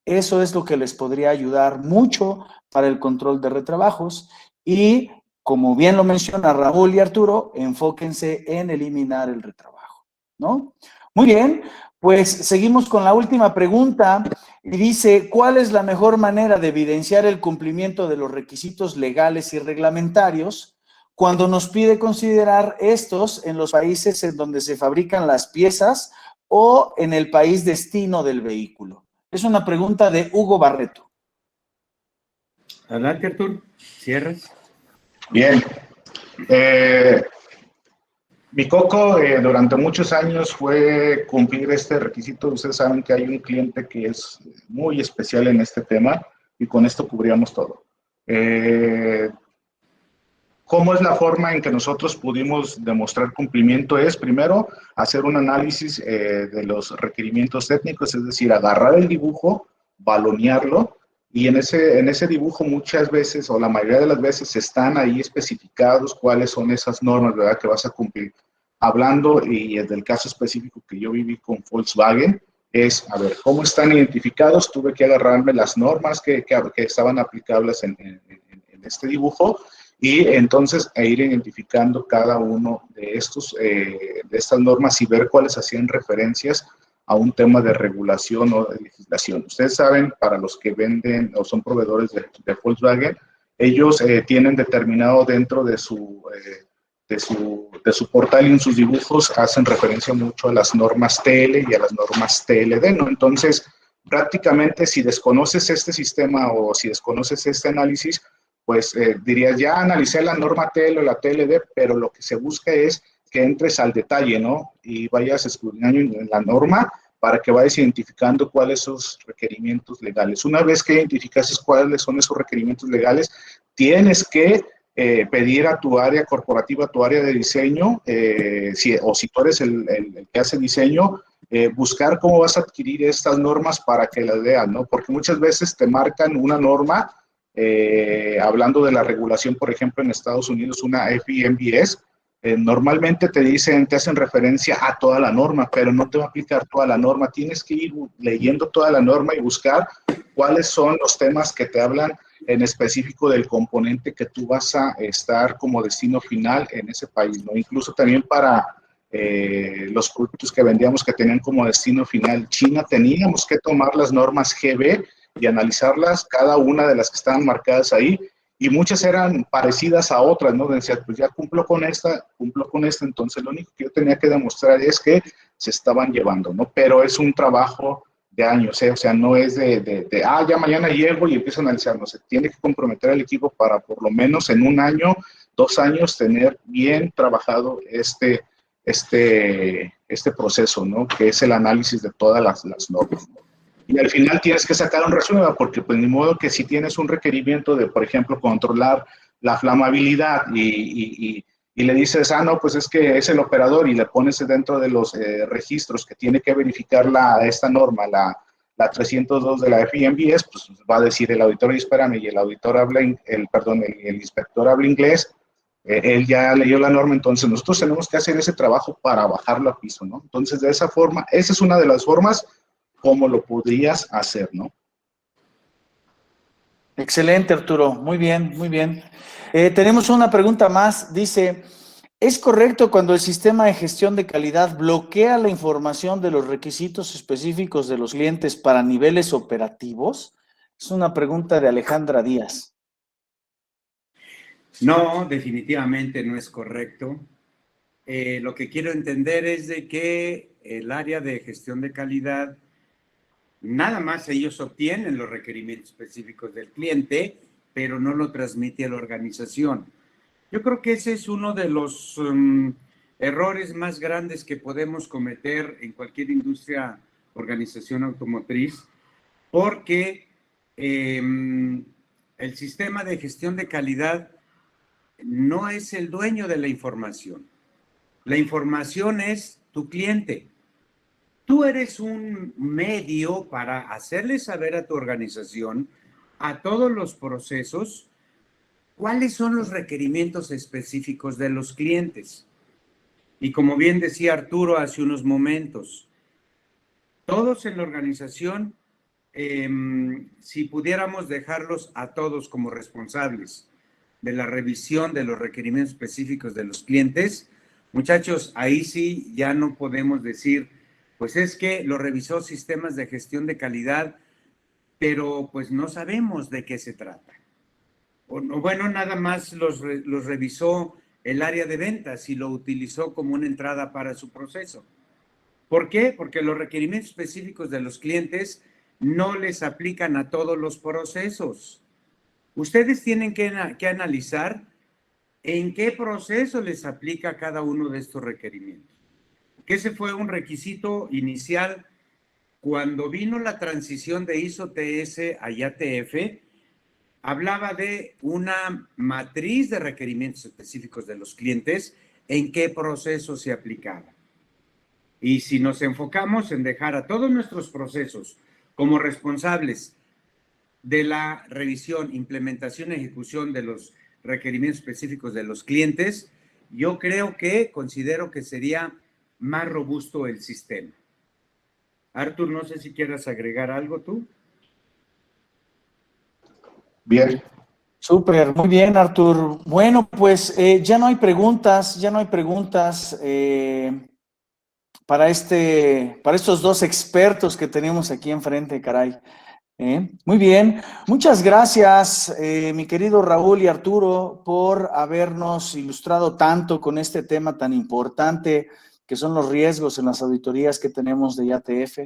Eso es lo que les podría ayudar mucho para el control de retrabajos y, como bien lo menciona Raúl y Arturo, enfóquense en eliminar el retrabajo, ¿no? Muy bien, pues seguimos con la última pregunta. Y dice, ¿cuál es la mejor manera de evidenciar el cumplimiento de los requisitos legales y reglamentarios cuando nos pide considerar estos en los países en donde se fabrican las piezas o en el país destino del vehículo? Es una pregunta de Hugo Barreto.
Adelante, Artur. ¿Cierras?
Bien. Mi coco durante muchos años fue cumplir este requisito. Ustedes saben que hay un cliente que es muy especial en este tema y con esto cubríamos todo. ¿Cómo es la forma en que nosotros pudimos demostrar cumplimiento? Es primero hacer un análisis de los requerimientos técnicos, es decir, agarrar el dibujo, balonearlo, y en ese dibujo muchas veces, o la mayoría de las veces, están ahí especificados cuáles son esas normas, ¿verdad?, que vas a cumplir. Hablando, y del caso específico que yo viví con Volkswagen, es, a ver, ¿cómo están identificados? Tuve que agarrarme las normas que estaban aplicables en este dibujo, y entonces ir identificando cada uno de estas normas y ver cuáles hacían referencias a un tema de regulación o de legislación. Ustedes saben, para los que venden o son proveedores de Volkswagen, ellos tienen determinado dentro de su portal y en sus dibujos hacen referencia mucho a las normas TL y a las normas TLD, ¿no? Entonces, prácticamente si desconoces este sistema o si desconoces este análisis, pues dirías, ya analicé la norma TL o la TLD, pero lo que se busca es que entres al detalle, ¿no? Y vayas escudriñando en la norma para que vayas identificando cuáles son sus requerimientos legales. Una vez que identificas cuáles son esos requerimientos legales, tienes que pedir a tu área corporativa, a tu área de diseño, o si tú eres el que hace diseño, buscar cómo vas a adquirir estas normas para que las vean, ¿no? Porque muchas veces te marcan una norma, hablando de la regulación, por ejemplo, en Estados Unidos, una FEMBS, normalmente te hacen referencia a toda la norma, pero no te va a aplicar toda la norma. Tienes que ir leyendo toda la norma y buscar cuáles son los temas que te hablan en específico del componente que tú vas a estar como destino final en ese país, ¿no? Incluso también para los productos que vendíamos que tenían como destino final China, teníamos que tomar las normas GB y analizarlas, cada una de las que estaban marcadas ahí, y muchas eran parecidas a otras, ¿no? Decía, pues ya cumplo con esta, entonces lo único que yo tenía que demostrar es que se estaban llevando, ¿no? Pero es un trabajo de años, ¿eh? O sea, no es ya mañana llego y empiezo a analizar, no, se tiene que comprometer al equipo para por lo menos en 1 año, 2 años, tener bien trabajado este proceso, ¿no? Que es el análisis de todas las normas, ¿no? Y al final tienes que sacar un resumen, porque pues ni modo que si tienes un requerimiento de, por ejemplo, controlar la flamabilidad y le dices, no, pues es que es el operador, y le pones dentro de los registros que tiene que verificar esta norma, la 302 de la FEMBS, pues va a decir el auditor, y espérame, y el auditor habla, el inspector habla inglés, él ya leyó la norma, entonces nosotros tenemos que hacer ese trabajo para bajarlo a piso, ¿no? Entonces, de esa forma, esa es una de las formas como lo podrías hacer, ¿no?
Excelente, Arturo. Muy bien, muy bien. Tenemos una pregunta más. Dice, ¿es correcto cuando el sistema de gestión de calidad bloquea la información de los requisitos específicos de los clientes para niveles operativos? Es una pregunta de Alejandra Díaz.
No, definitivamente no es correcto. Lo que quiero entender es de que el área de gestión de calidad, nada más ellos obtienen los requerimientos específicos del cliente, pero no lo transmite a la organización. Yo creo que ese es uno de los errores más grandes que podemos cometer en cualquier industria, organización automotriz, porque el sistema de gestión de calidad no es el dueño de la información. La información es tu cliente. Tú eres un medio para hacerle saber a tu organización, a todos los procesos, cuáles son los requerimientos específicos de los clientes. Y como bien decía Arturo hace unos momentos, todos en la organización, si pudiéramos dejarlos a todos como responsables de la revisión de los requerimientos específicos de los clientes, muchachos, ahí sí ya no podemos decir, pues es que lo revisó sistemas de gestión de calidad pero pues no sabemos de qué se trata. Bueno, nada más los revisó el área de ventas y lo utilizó como una entrada para su proceso. ¿Por qué? Porque los requerimientos específicos de los clientes no les aplican a todos los procesos. Ustedes tienen que analizar en qué proceso les aplica cada uno de estos requerimientos. Que ese fue un requisito inicial cuando vino la transición de ISO TS a IATF. Hablaba de una matriz de requerimientos específicos de los clientes, en qué proceso se aplicaba. Y si nos enfocamos en dejar a todos nuestros procesos como responsables de la revisión, implementación y ejecución de los requerimientos específicos de los clientes, yo considero que sería más robusto el sistema. Artur, no sé si quieras agregar algo tú.
Bien.
Súper, muy bien, Artur. Bueno, pues ya no hay preguntas, para estos dos expertos que tenemos aquí enfrente, caray. Muy bien, muchas gracias, mi querido Raúl y Arturo, por habernos ilustrado tanto con este tema tan importante que son los riesgos en las auditorías que tenemos de IATF.